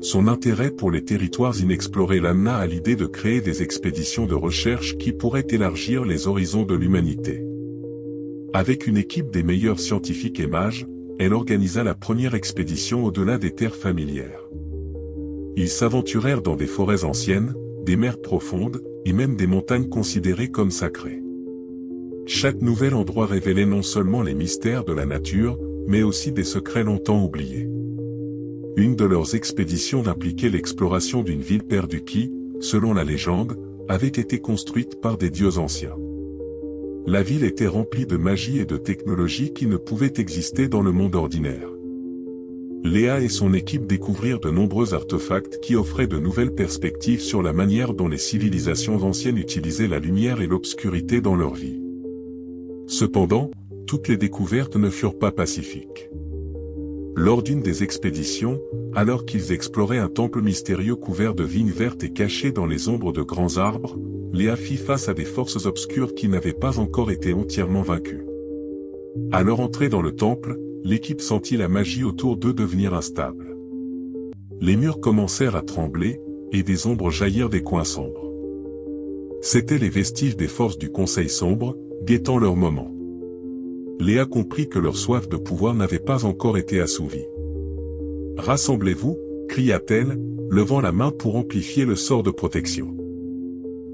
Son intérêt pour les territoires inexplorés l'amena à l'idée de créer des expéditions de recherche qui pourraient élargir les horizons de l'humanité. Avec une équipe des meilleurs scientifiques et mages, elle organisa la première expédition au-delà des terres familières. Ils s'aventurèrent dans des forêts anciennes, des mers profondes, et même des montagnes considérées comme sacrées. Chaque nouvel endroit révélait non seulement les mystères de la nature, mais aussi des secrets longtemps oubliés. Une de leurs expéditions impliquait l'exploration d'une ville perdue qui, selon la légende, avait été construite par des dieux anciens. La ville était remplie de magie et de technologie qui ne pouvaient exister dans le monde ordinaire. Léa et son équipe découvrirent de nombreux artefacts qui offraient de nouvelles perspectives sur la manière dont les civilisations anciennes utilisaient la lumière et l'obscurité dans leur vie. Cependant, toutes les découvertes ne furent pas pacifiques. Lors d'une des expéditions, alors qu'ils exploraient un temple mystérieux couvert de vignes vertes et caché dans les ombres de grands arbres, Léa fit face à des forces obscures qui n'avaient pas encore été entièrement vaincues. À leur entrée dans le temple, l'équipe sentit la magie autour d'eux devenir instable. Les murs commencèrent à trembler, et des ombres jaillirent des coins sombres. C'étaient les vestiges des forces du Conseil sombre, guettant leur moment. Léa comprit que leur soif de pouvoir n'avait pas encore été assouvie. « Rassemblez-vous » cria-t-elle, levant la main pour amplifier le sort de protection.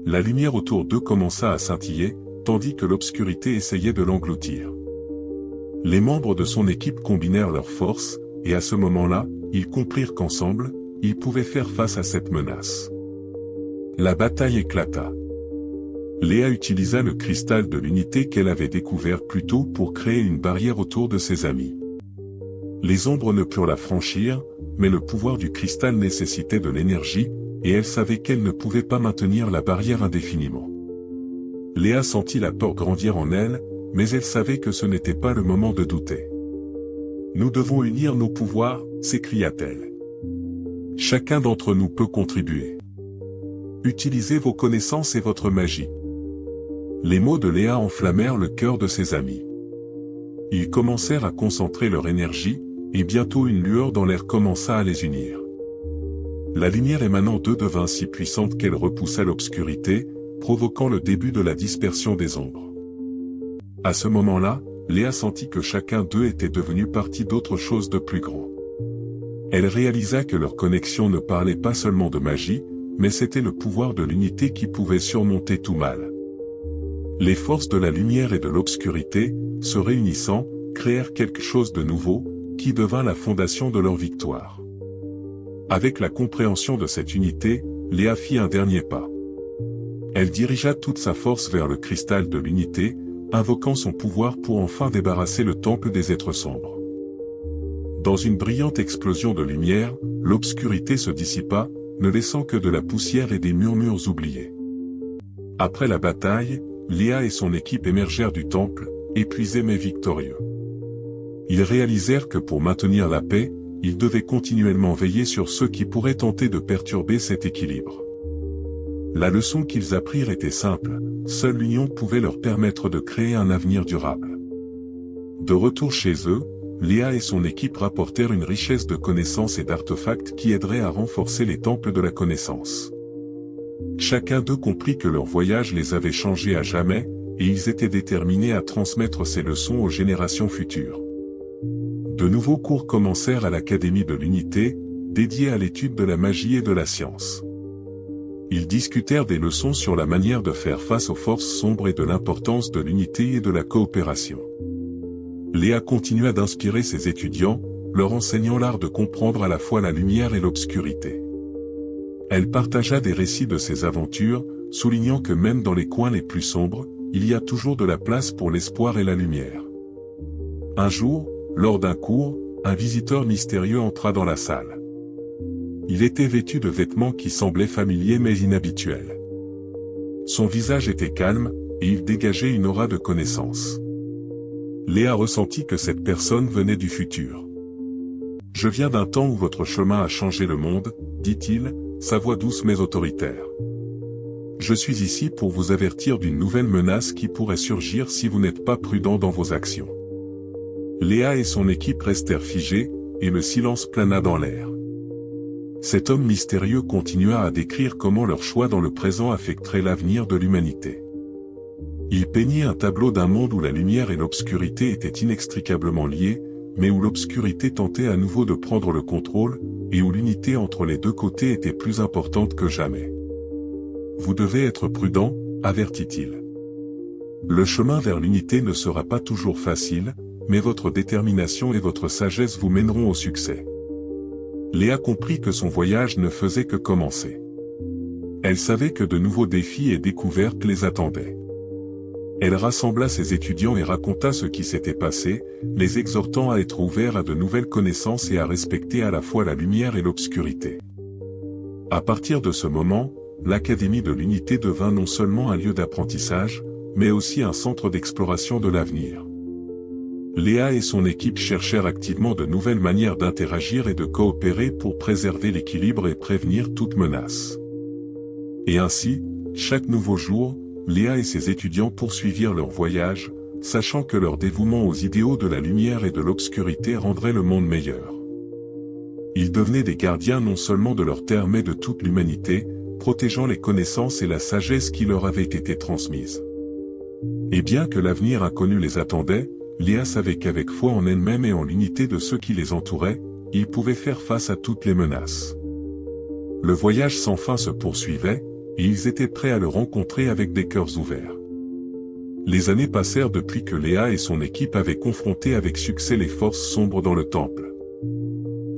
La lumière autour d'eux commença à scintiller, tandis que l'obscurité essayait de l'engloutir. Les membres de son équipe combinèrent leurs forces, et à ce moment-là, ils comprirent qu'ensemble, ils pouvaient faire face à cette menace. La bataille éclata. Léa utilisa le cristal de l'unité qu'elle avait découvert plus tôt pour créer une barrière autour de ses amis. Les ombres ne purent la franchir, mais le pouvoir du cristal nécessitait de l'énergie, et elle savait qu'elle ne pouvait pas maintenir la barrière indéfiniment. Léa sentit la peur grandir en elle, mais elle savait que ce n'était pas le moment de douter. « Nous devons unir nos pouvoirs » s'écria-t-elle. « Chacun d'entre nous peut contribuer. Utilisez vos connaissances et votre magie. » Les mots de Léa enflammèrent le cœur de ses amis. Ils commencèrent à concentrer leur énergie, et bientôt une lueur dans l'air commença à les unir. La lumière émanant d'eux devint si puissante qu'elle repoussa l'obscurité, provoquant le début de la dispersion des ombres. À ce moment-là, Léa sentit que chacun d'eux était devenu partie d'autre chose de plus grand. Elle réalisa que leur connexion ne parlait pas seulement de magie, mais c'était le pouvoir de l'unité qui pouvait surmonter tout mal. Les forces de la lumière et de l'obscurité, se réunissant, créèrent quelque chose de nouveau, qui devint la fondation de leur victoire. Avec la compréhension de cette unité, Léa fit un dernier pas. Elle dirigea toute sa force vers le cristal de l'unité, invoquant son pouvoir pour enfin débarrasser le temple des êtres sombres. Dans une brillante explosion de lumière, l'obscurité se dissipa, ne laissant que de la poussière et des murmures oubliés. Après la bataille, Léa et son équipe émergèrent du temple, épuisés mais victorieux. Ils réalisèrent que pour maintenir la paix, ils devaient continuellement veiller sur ceux qui pourraient tenter de perturber cet équilibre. La leçon qu'ils apprirent était simple, seule l'union pouvait leur permettre de créer un avenir durable. De retour chez eux, Léa et son équipe rapportèrent une richesse de connaissances et d'artefacts qui aideraient à renforcer les temples de la connaissance. Chacun d'eux comprit que leur voyage les avait changés à jamais, et ils étaient déterminés à transmettre ces leçons aux générations futures. De nouveaux cours commencèrent à l'Académie de l'Unité, dédiés à l'étude de la magie et de la science. Ils discutèrent des leçons sur la manière de faire face aux forces sombres et de l'importance de l'unité et de la coopération. Léa continua d'inspirer ses étudiants, leur enseignant l'art de comprendre à la fois la lumière et l'obscurité. Elle partagea des récits de ses aventures, soulignant que même dans les coins les plus sombres, il y a toujours de la place pour l'espoir et la lumière. Un jour, lors d'un cours, un visiteur mystérieux entra dans la salle. Il était vêtu de vêtements qui semblaient familiers mais inhabituels. Son visage était calme, et il dégageait une aura de connaissance. Léa ressentit que cette personne venait du futur. « Je viens d'un temps où votre chemin a changé le monde, » dit-il, sa voix douce mais autoritaire. « Je suis ici pour vous avertir d'une nouvelle menace qui pourrait surgir si vous n'êtes pas prudent dans vos actions. » Léa et son équipe restèrent figés, et le silence plana dans l'air. Cet homme mystérieux continua à décrire comment leur choix dans le présent affecterait l'avenir de l'humanité. Il peignit un tableau d'un monde où la lumière et l'obscurité étaient inextricablement liées, mais où l'obscurité tentait à nouveau de prendre le contrôle, et où l'unité entre les deux côtés était plus importante que jamais. « Vous devez être prudent, » avertit-il. « Le chemin vers l'unité ne sera pas toujours facile, mais votre détermination et votre sagesse vous mèneront au succès. » Léa comprit que son voyage ne faisait que commencer. Elle savait que de nouveaux défis et découvertes les attendaient. Elle rassembla ses étudiants et raconta ce qui s'était passé, les exhortant à être ouverts à de nouvelles connaissances et à respecter à la fois la lumière et l'obscurité. À partir de ce moment, l'Académie de l'Unité devint non seulement un lieu d'apprentissage, mais aussi un centre d'exploration de l'avenir. Léa et son équipe cherchèrent activement de nouvelles manières d'interagir et de coopérer pour préserver l'équilibre et prévenir toute menace. Et ainsi, chaque nouveau jour, Léa et ses étudiants poursuivirent leur voyage, sachant que leur dévouement aux idéaux de la lumière et de l'obscurité rendrait le monde meilleur. Ils devenaient des gardiens non seulement de leur terre mais de toute l'humanité, protégeant les connaissances et la sagesse qui leur avaient été transmises. Et bien que l'avenir inconnu les attendait, Léa savait qu'avec foi en elle-même et en l'unité de ceux qui les entouraient, ils pouvaient faire face à toutes les menaces. Le voyage sans fin se poursuivait, et ils étaient prêts à le rencontrer avec des cœurs ouverts. Les années passèrent depuis que Léa et son équipe avaient confronté avec succès les forces sombres dans le temple.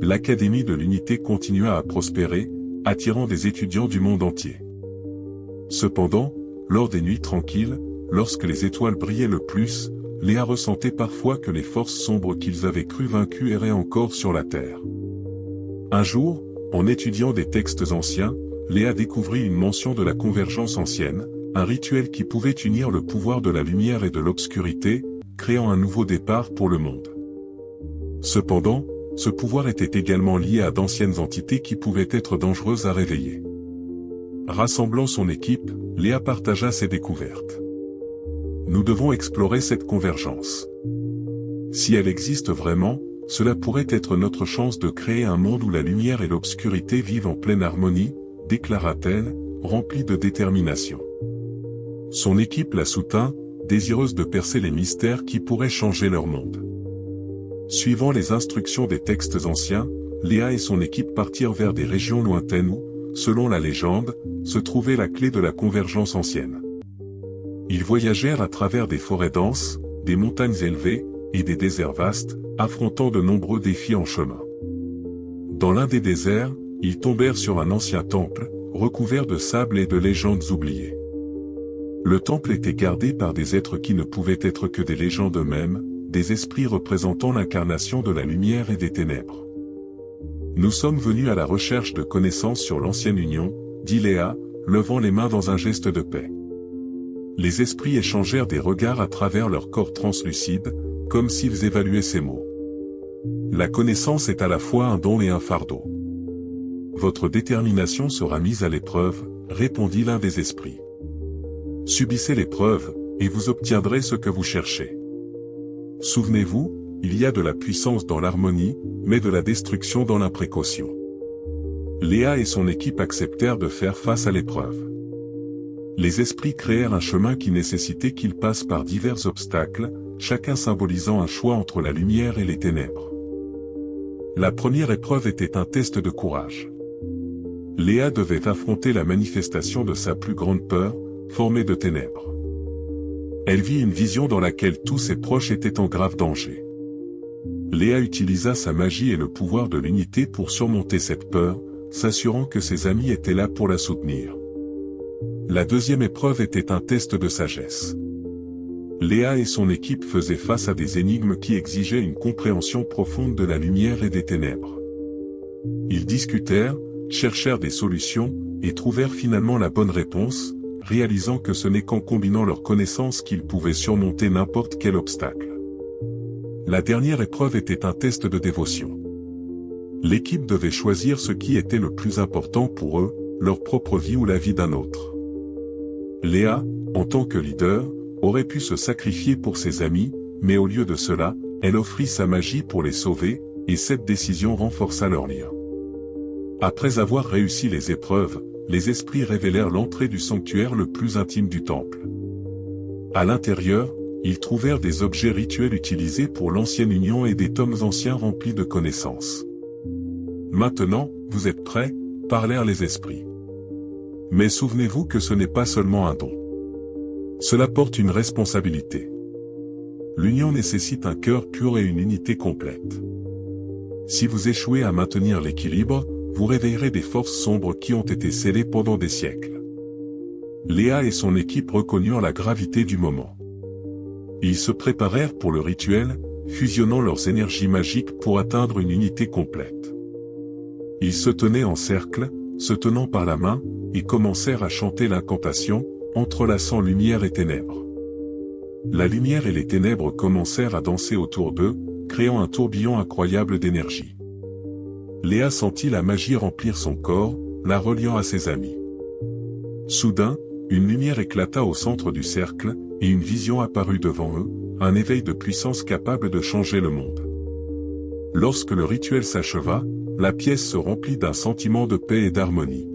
L'Académie de l'Unité continua à prospérer, attirant des étudiants du monde entier. Cependant, lors des nuits tranquilles, lorsque les étoiles brillaient le plus, Léa ressentait parfois que les forces sombres qu'ils avaient cru vaincues erraient encore sur la terre. Un jour, en étudiant des textes anciens, Léa découvrit une mention de la convergence ancienne, un rituel qui pouvait unir le pouvoir de la lumière et de l'obscurité, créant un nouveau départ pour le monde. Cependant, ce pouvoir était également lié à d'anciennes entités qui pouvaient être dangereuses à réveiller. Rassemblant son équipe, Léa partagea ses découvertes. Nous devons explorer cette convergence. Si elle existe vraiment, cela pourrait être notre chance de créer un monde où la lumière et l'obscurité vivent en pleine harmonie, déclara-t-elle, remplie de détermination. Son équipe la soutint, désireuse de percer les mystères qui pourraient changer leur monde. Suivant les instructions des textes anciens, Léa et son équipe partirent vers des régions lointaines où, selon la légende, se trouvait la clé de la convergence ancienne. Ils voyagèrent à travers des forêts denses, des montagnes élevées, et des déserts vastes, affrontant de nombreux défis en chemin. Dans l'un des déserts, ils tombèrent sur un ancien temple, recouvert de sable et de légendes oubliées. Le temple était gardé par des êtres qui ne pouvaient être que des légendes eux-mêmes, des esprits représentant l'incarnation de la lumière et des ténèbres. Nous sommes venus à la recherche de connaissances sur l'ancienne union, dit Léa, levant les mains dans un geste de paix. Les esprits échangèrent des regards à travers leur corps translucide, comme s'ils évaluaient ces mots. La connaissance est à la fois un don et un fardeau. Votre détermination sera mise à l'épreuve, répondit l'un des esprits. Subissez l'épreuve, et vous obtiendrez ce que vous cherchez. Souvenez-vous, il y a de la puissance dans l'harmonie, mais de la destruction dans l'imprécaution. Léa et son équipe acceptèrent de faire face à l'épreuve. Les esprits créèrent un chemin qui nécessitait qu'ils passent par divers obstacles, chacun symbolisant un choix entre la lumière et les ténèbres. La première épreuve était un test de courage. Léa devait affronter la manifestation de sa plus grande peur, formée de ténèbres. Elle vit une vision dans laquelle tous ses proches étaient en grave danger. Léa utilisa sa magie et le pouvoir de l'unité pour surmonter cette peur, s'assurant que ses amis étaient là pour la soutenir. La deuxième épreuve était un test de sagesse. Léa et son équipe faisaient face à des énigmes qui exigeaient une compréhension profonde de la lumière et des ténèbres. Ils discutèrent, cherchèrent des solutions, et trouvèrent finalement la bonne réponse, réalisant que ce n'est qu'en combinant leurs connaissances qu'ils pouvaient surmonter n'importe quel obstacle. La dernière épreuve était un test de dévotion. L'équipe devait choisir ce qui était le plus important pour eux, leur propre vie ou la vie d'un autre. Léa, en tant que leader, aurait pu se sacrifier pour ses amis, mais au lieu de cela, elle offrit sa magie pour les sauver, et cette décision renforça leur lien. Après avoir réussi les épreuves, les esprits révélèrent l'entrée du sanctuaire le plus intime du temple. À l'intérieur, ils trouvèrent des objets rituels utilisés pour l'ancienne union et des tomes anciens remplis de connaissances. Maintenant, vous êtes prêts, parlèrent les esprits. Mais souvenez-vous que ce n'est pas seulement un don. Cela porte une responsabilité. L'union nécessite un cœur pur et une unité complète. Si vous échouez à maintenir l'équilibre, vous réveillerez des forces sombres qui ont été scellées pendant des siècles. Léa et son équipe reconnurent la gravité du moment. Ils se préparèrent pour le rituel, fusionnant leurs énergies magiques pour atteindre une unité complète. Ils se tenaient en cercle, se tenant par la main, et commencèrent à chanter l'incantation, entrelaçant lumière et ténèbres. La lumière et les ténèbres commencèrent à danser autour d'eux, créant un tourbillon incroyable d'énergie. Léa sentit la magie remplir son corps, la reliant à ses amis. Soudain, une lumière éclata au centre du cercle, et une vision apparut devant eux, un éveil de puissance capable de changer le monde. Lorsque le rituel s'acheva, la pièce se remplit d'un sentiment de paix et d'harmonie.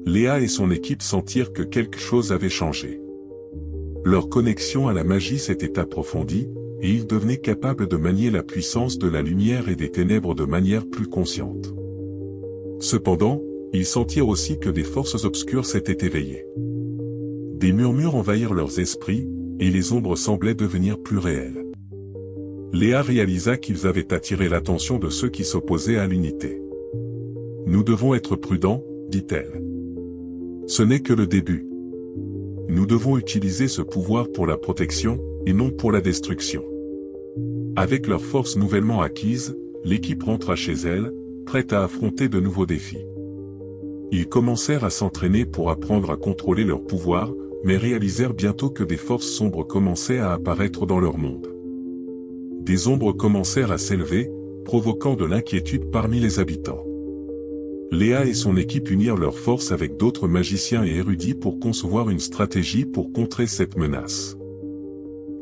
Léa et son équipe sentirent que quelque chose avait changé. Leur connexion à la magie s'était approfondie, et ils devenaient capables de manier la puissance de la lumière et des ténèbres de manière plus consciente. Cependant, ils sentirent aussi que des forces obscures s'étaient éveillées. Des murmures envahirent leurs esprits, et les ombres semblaient devenir plus réelles. Léa réalisa qu'ils avaient attiré l'attention de ceux qui s'opposaient à l'unité. « Nous devons être prudents, dit-elle. Ce n'est que le début. Nous devons utiliser ce pouvoir pour la protection, et non pour la destruction. » Avec leurs forces nouvellement acquises, l'équipe rentra chez elle, prête à affronter de nouveaux défis. Ils commencèrent à s'entraîner pour apprendre à contrôler leur pouvoir, mais réalisèrent bientôt que des forces sombres commençaient à apparaître dans leur monde. Des ombres commencèrent à s'élever, provoquant de l'inquiétude parmi les habitants. Léa et son équipe unirent leurs forces avec d'autres magiciens et érudits pour concevoir une stratégie pour contrer cette menace.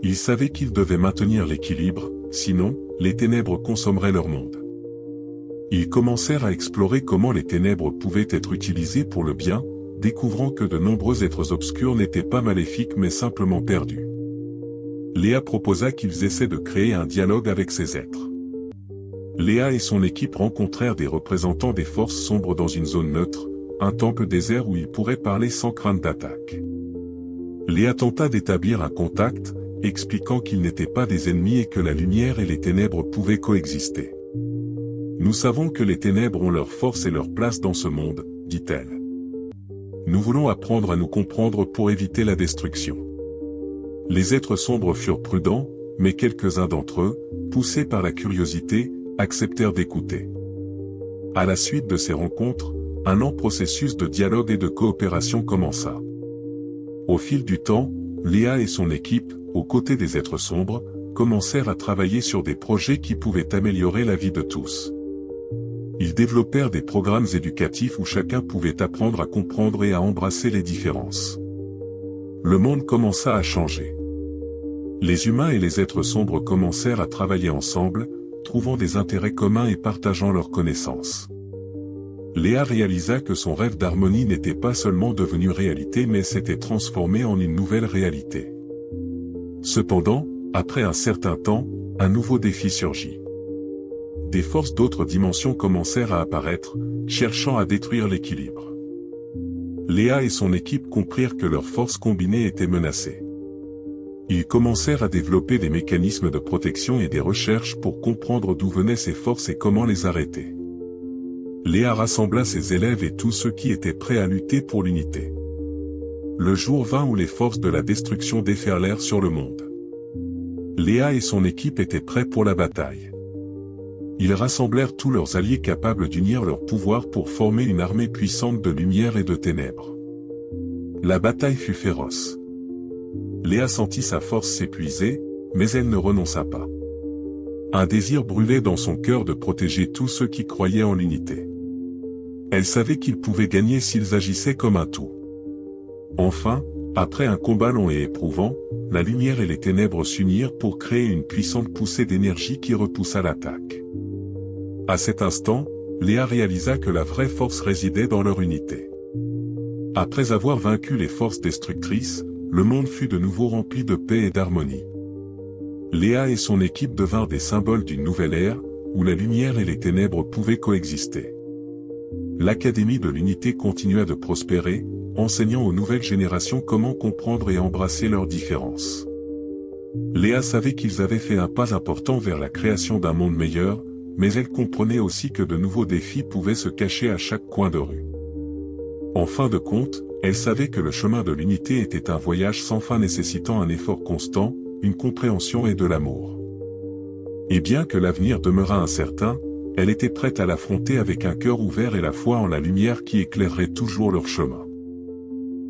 Ils savaient qu'ils devaient maintenir l'équilibre, sinon, les ténèbres consommeraient leur monde. Ils commencèrent à explorer comment les ténèbres pouvaient être utilisées pour le bien, découvrant que de nombreux êtres obscurs n'étaient pas maléfiques mais simplement perdus. Léa proposa qu'ils essaient de créer un dialogue avec ces êtres. Léa et son équipe rencontrèrent des représentants des forces sombres dans une zone neutre, un temple désert où ils pourraient parler sans crainte d'attaque. Léa tenta d'établir un contact, expliquant qu'ils n'étaient pas des ennemis et que la lumière et les ténèbres pouvaient coexister. Nous savons que les ténèbres ont leur force et leur place dans ce monde, dit-elle. Nous voulons apprendre à nous comprendre pour éviter la destruction. Les êtres sombres furent prudents, mais quelques-uns d'entre eux, poussés par la curiosité, acceptèrent d'écouter. À la suite de ces rencontres, un lent processus de dialogue et de coopération commença. Au fil du temps, Léa et son équipe, aux côtés des êtres sombres, commencèrent à travailler sur des projets qui pouvaient améliorer la vie de tous. Ils développèrent des programmes éducatifs où chacun pouvait apprendre à comprendre et à embrasser les différences. Le monde commença à changer. Les humains et les êtres sombres commencèrent à travailler ensemble, trouvant des intérêts communs et partageant leurs connaissances. Léa réalisa que son rêve d'harmonie n'était pas seulement devenu réalité mais s'était transformé en une nouvelle réalité. Cependant, après un certain temps, un nouveau défi surgit. Des forces d'autres dimensions commencèrent à apparaître, cherchant à détruire l'équilibre. Léa et son équipe comprirent que leurs forces combinées étaient menacées. Ils commencèrent à développer des mécanismes de protection et des recherches pour comprendre d'où venaient ces forces et comment les arrêter. Léa rassembla ses élèves et tous ceux qui étaient prêts à lutter pour l'unité. Le jour vint où les forces de la destruction déferlèrent sur le monde. Léa et son équipe étaient prêts pour la bataille. Ils rassemblèrent tous leurs alliés capables d'unir leurs pouvoirs pour former une armée puissante de lumière et de ténèbres. La bataille fut féroce. Léa sentit sa force s'épuiser, mais elle ne renonça pas. Un désir brûlait dans son cœur de protéger tous ceux qui croyaient en l'unité. Elle savait qu'ils pouvaient gagner s'ils agissaient comme un tout. Enfin, après un combat long et éprouvant, la lumière et les ténèbres s'unirent pour créer une puissante poussée d'énergie qui repoussa l'attaque. À cet instant, Léa réalisa que la vraie force résidait dans leur unité. Après avoir vaincu les forces destructrices, le monde fut de nouveau rempli de paix et d'harmonie. Léa et son équipe devinrent des symboles d'une nouvelle ère, où la lumière et les ténèbres pouvaient coexister. L'Académie de l'Unité continua de prospérer, enseignant aux nouvelles générations comment comprendre et embrasser leurs différences. Léa savait qu'ils avaient fait un pas important vers la création d'un monde meilleur, mais elle comprenait aussi que de nouveaux défis pouvaient se cacher à chaque coin de rue. En fin de compte, elle savait que le chemin de l'unité était un voyage sans fin nécessitant un effort constant, une compréhension et de l'amour. Et bien que l'avenir demeurât incertain, elle était prête à l'affronter avec un cœur ouvert et la foi en la lumière qui éclairerait toujours leur chemin.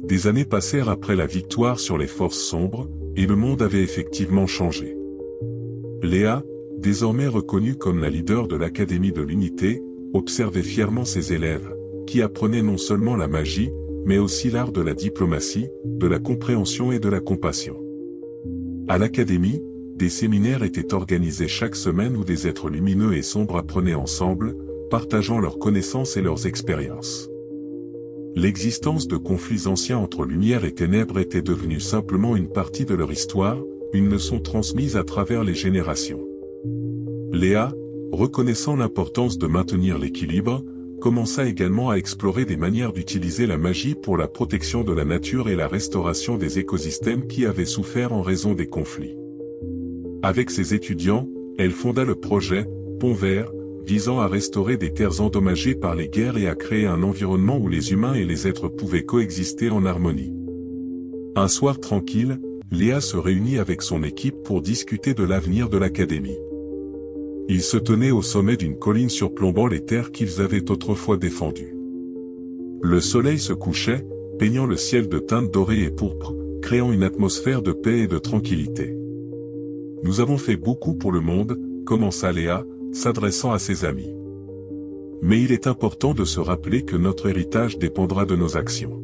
Des années passèrent après la victoire sur les forces sombres, et le monde avait effectivement changé. Léa, désormais reconnue comme la leader de l'Académie de l'Unité, observait fièrement ses élèves, qui apprenaient non seulement la magie, mais aussi l'art de la diplomatie, de la compréhension et de la compassion. À l'Académie, des séminaires étaient organisés chaque semaine où des êtres lumineux et sombres apprenaient ensemble, partageant leurs connaissances et leurs expériences. L'existence de conflits anciens entre lumière et ténèbres était devenue simplement une partie de leur histoire, une leçon transmise à travers les générations. Léa, reconnaissant l'importance de maintenir l'équilibre, commença également à explorer des manières d'utiliser la magie pour la protection de la nature et la restauration des écosystèmes qui avaient souffert en raison des conflits. Avec ses étudiants, elle fonda le projet « Pont Vert », visant à restaurer des terres endommagées par les guerres et à créer un environnement où les humains et les êtres pouvaient coexister en harmonie. Un soir tranquille, Léa se réunit avec son équipe pour discuter de l'avenir de l'Académie. Ils se tenaient au sommet d'une colline surplombant les terres qu'ils avaient autrefois défendues. Le soleil se couchait, peignant le ciel de teintes dorées et pourpres, créant une atmosphère de paix et de tranquillité. « Nous avons fait beaucoup pour le monde », commença Léa, s'adressant à ses amis. Mais il est important de se rappeler que notre héritage dépendra de nos actions.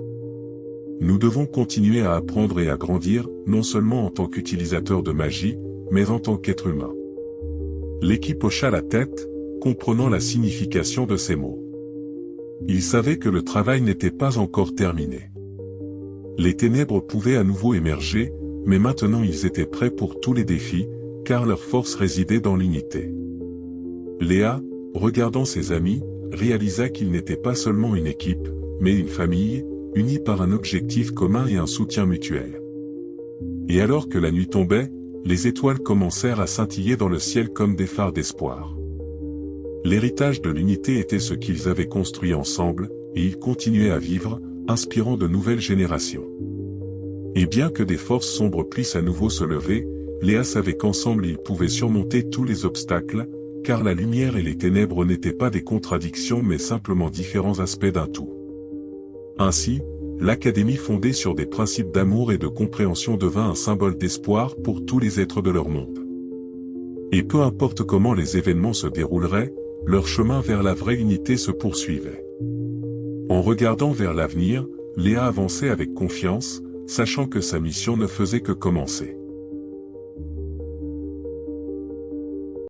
Nous devons continuer à apprendre et à grandir, non seulement en tant qu'utilisateurs de magie, mais en tant qu'être humain. L'équipe hocha la tête, comprenant la signification de ces mots. Ils savaient que le travail n'était pas encore terminé. Les ténèbres pouvaient à nouveau émerger, mais maintenant ils étaient prêts pour tous les défis, car leur force résidait dans l'unité. Léa, regardant ses amis, réalisa qu'ils n'étaient pas seulement une équipe, mais une famille, unie par un objectif commun et un soutien mutuel. Et alors que la nuit tombait, les étoiles commencèrent à scintiller dans le ciel comme des phares d'espoir. L'héritage de l'unité était ce qu'ils avaient construit ensemble, et ils continuaient à vivre, inspirant de nouvelles générations. Et bien que des forces sombres puissent à nouveau se lever, Léa savait qu'ensemble ils pouvaient surmonter tous les obstacles, car la lumière et les ténèbres n'étaient pas des contradictions mais simplement différents aspects d'un tout. Ainsi, l'académie fondée sur des principes d'amour et de compréhension devint un symbole d'espoir pour tous les êtres de leur monde. Et peu importe comment les événements se dérouleraient, leur chemin vers la vraie unité se poursuivait. En regardant vers l'avenir, Léa avançait avec confiance, sachant que sa mission ne faisait que commencer.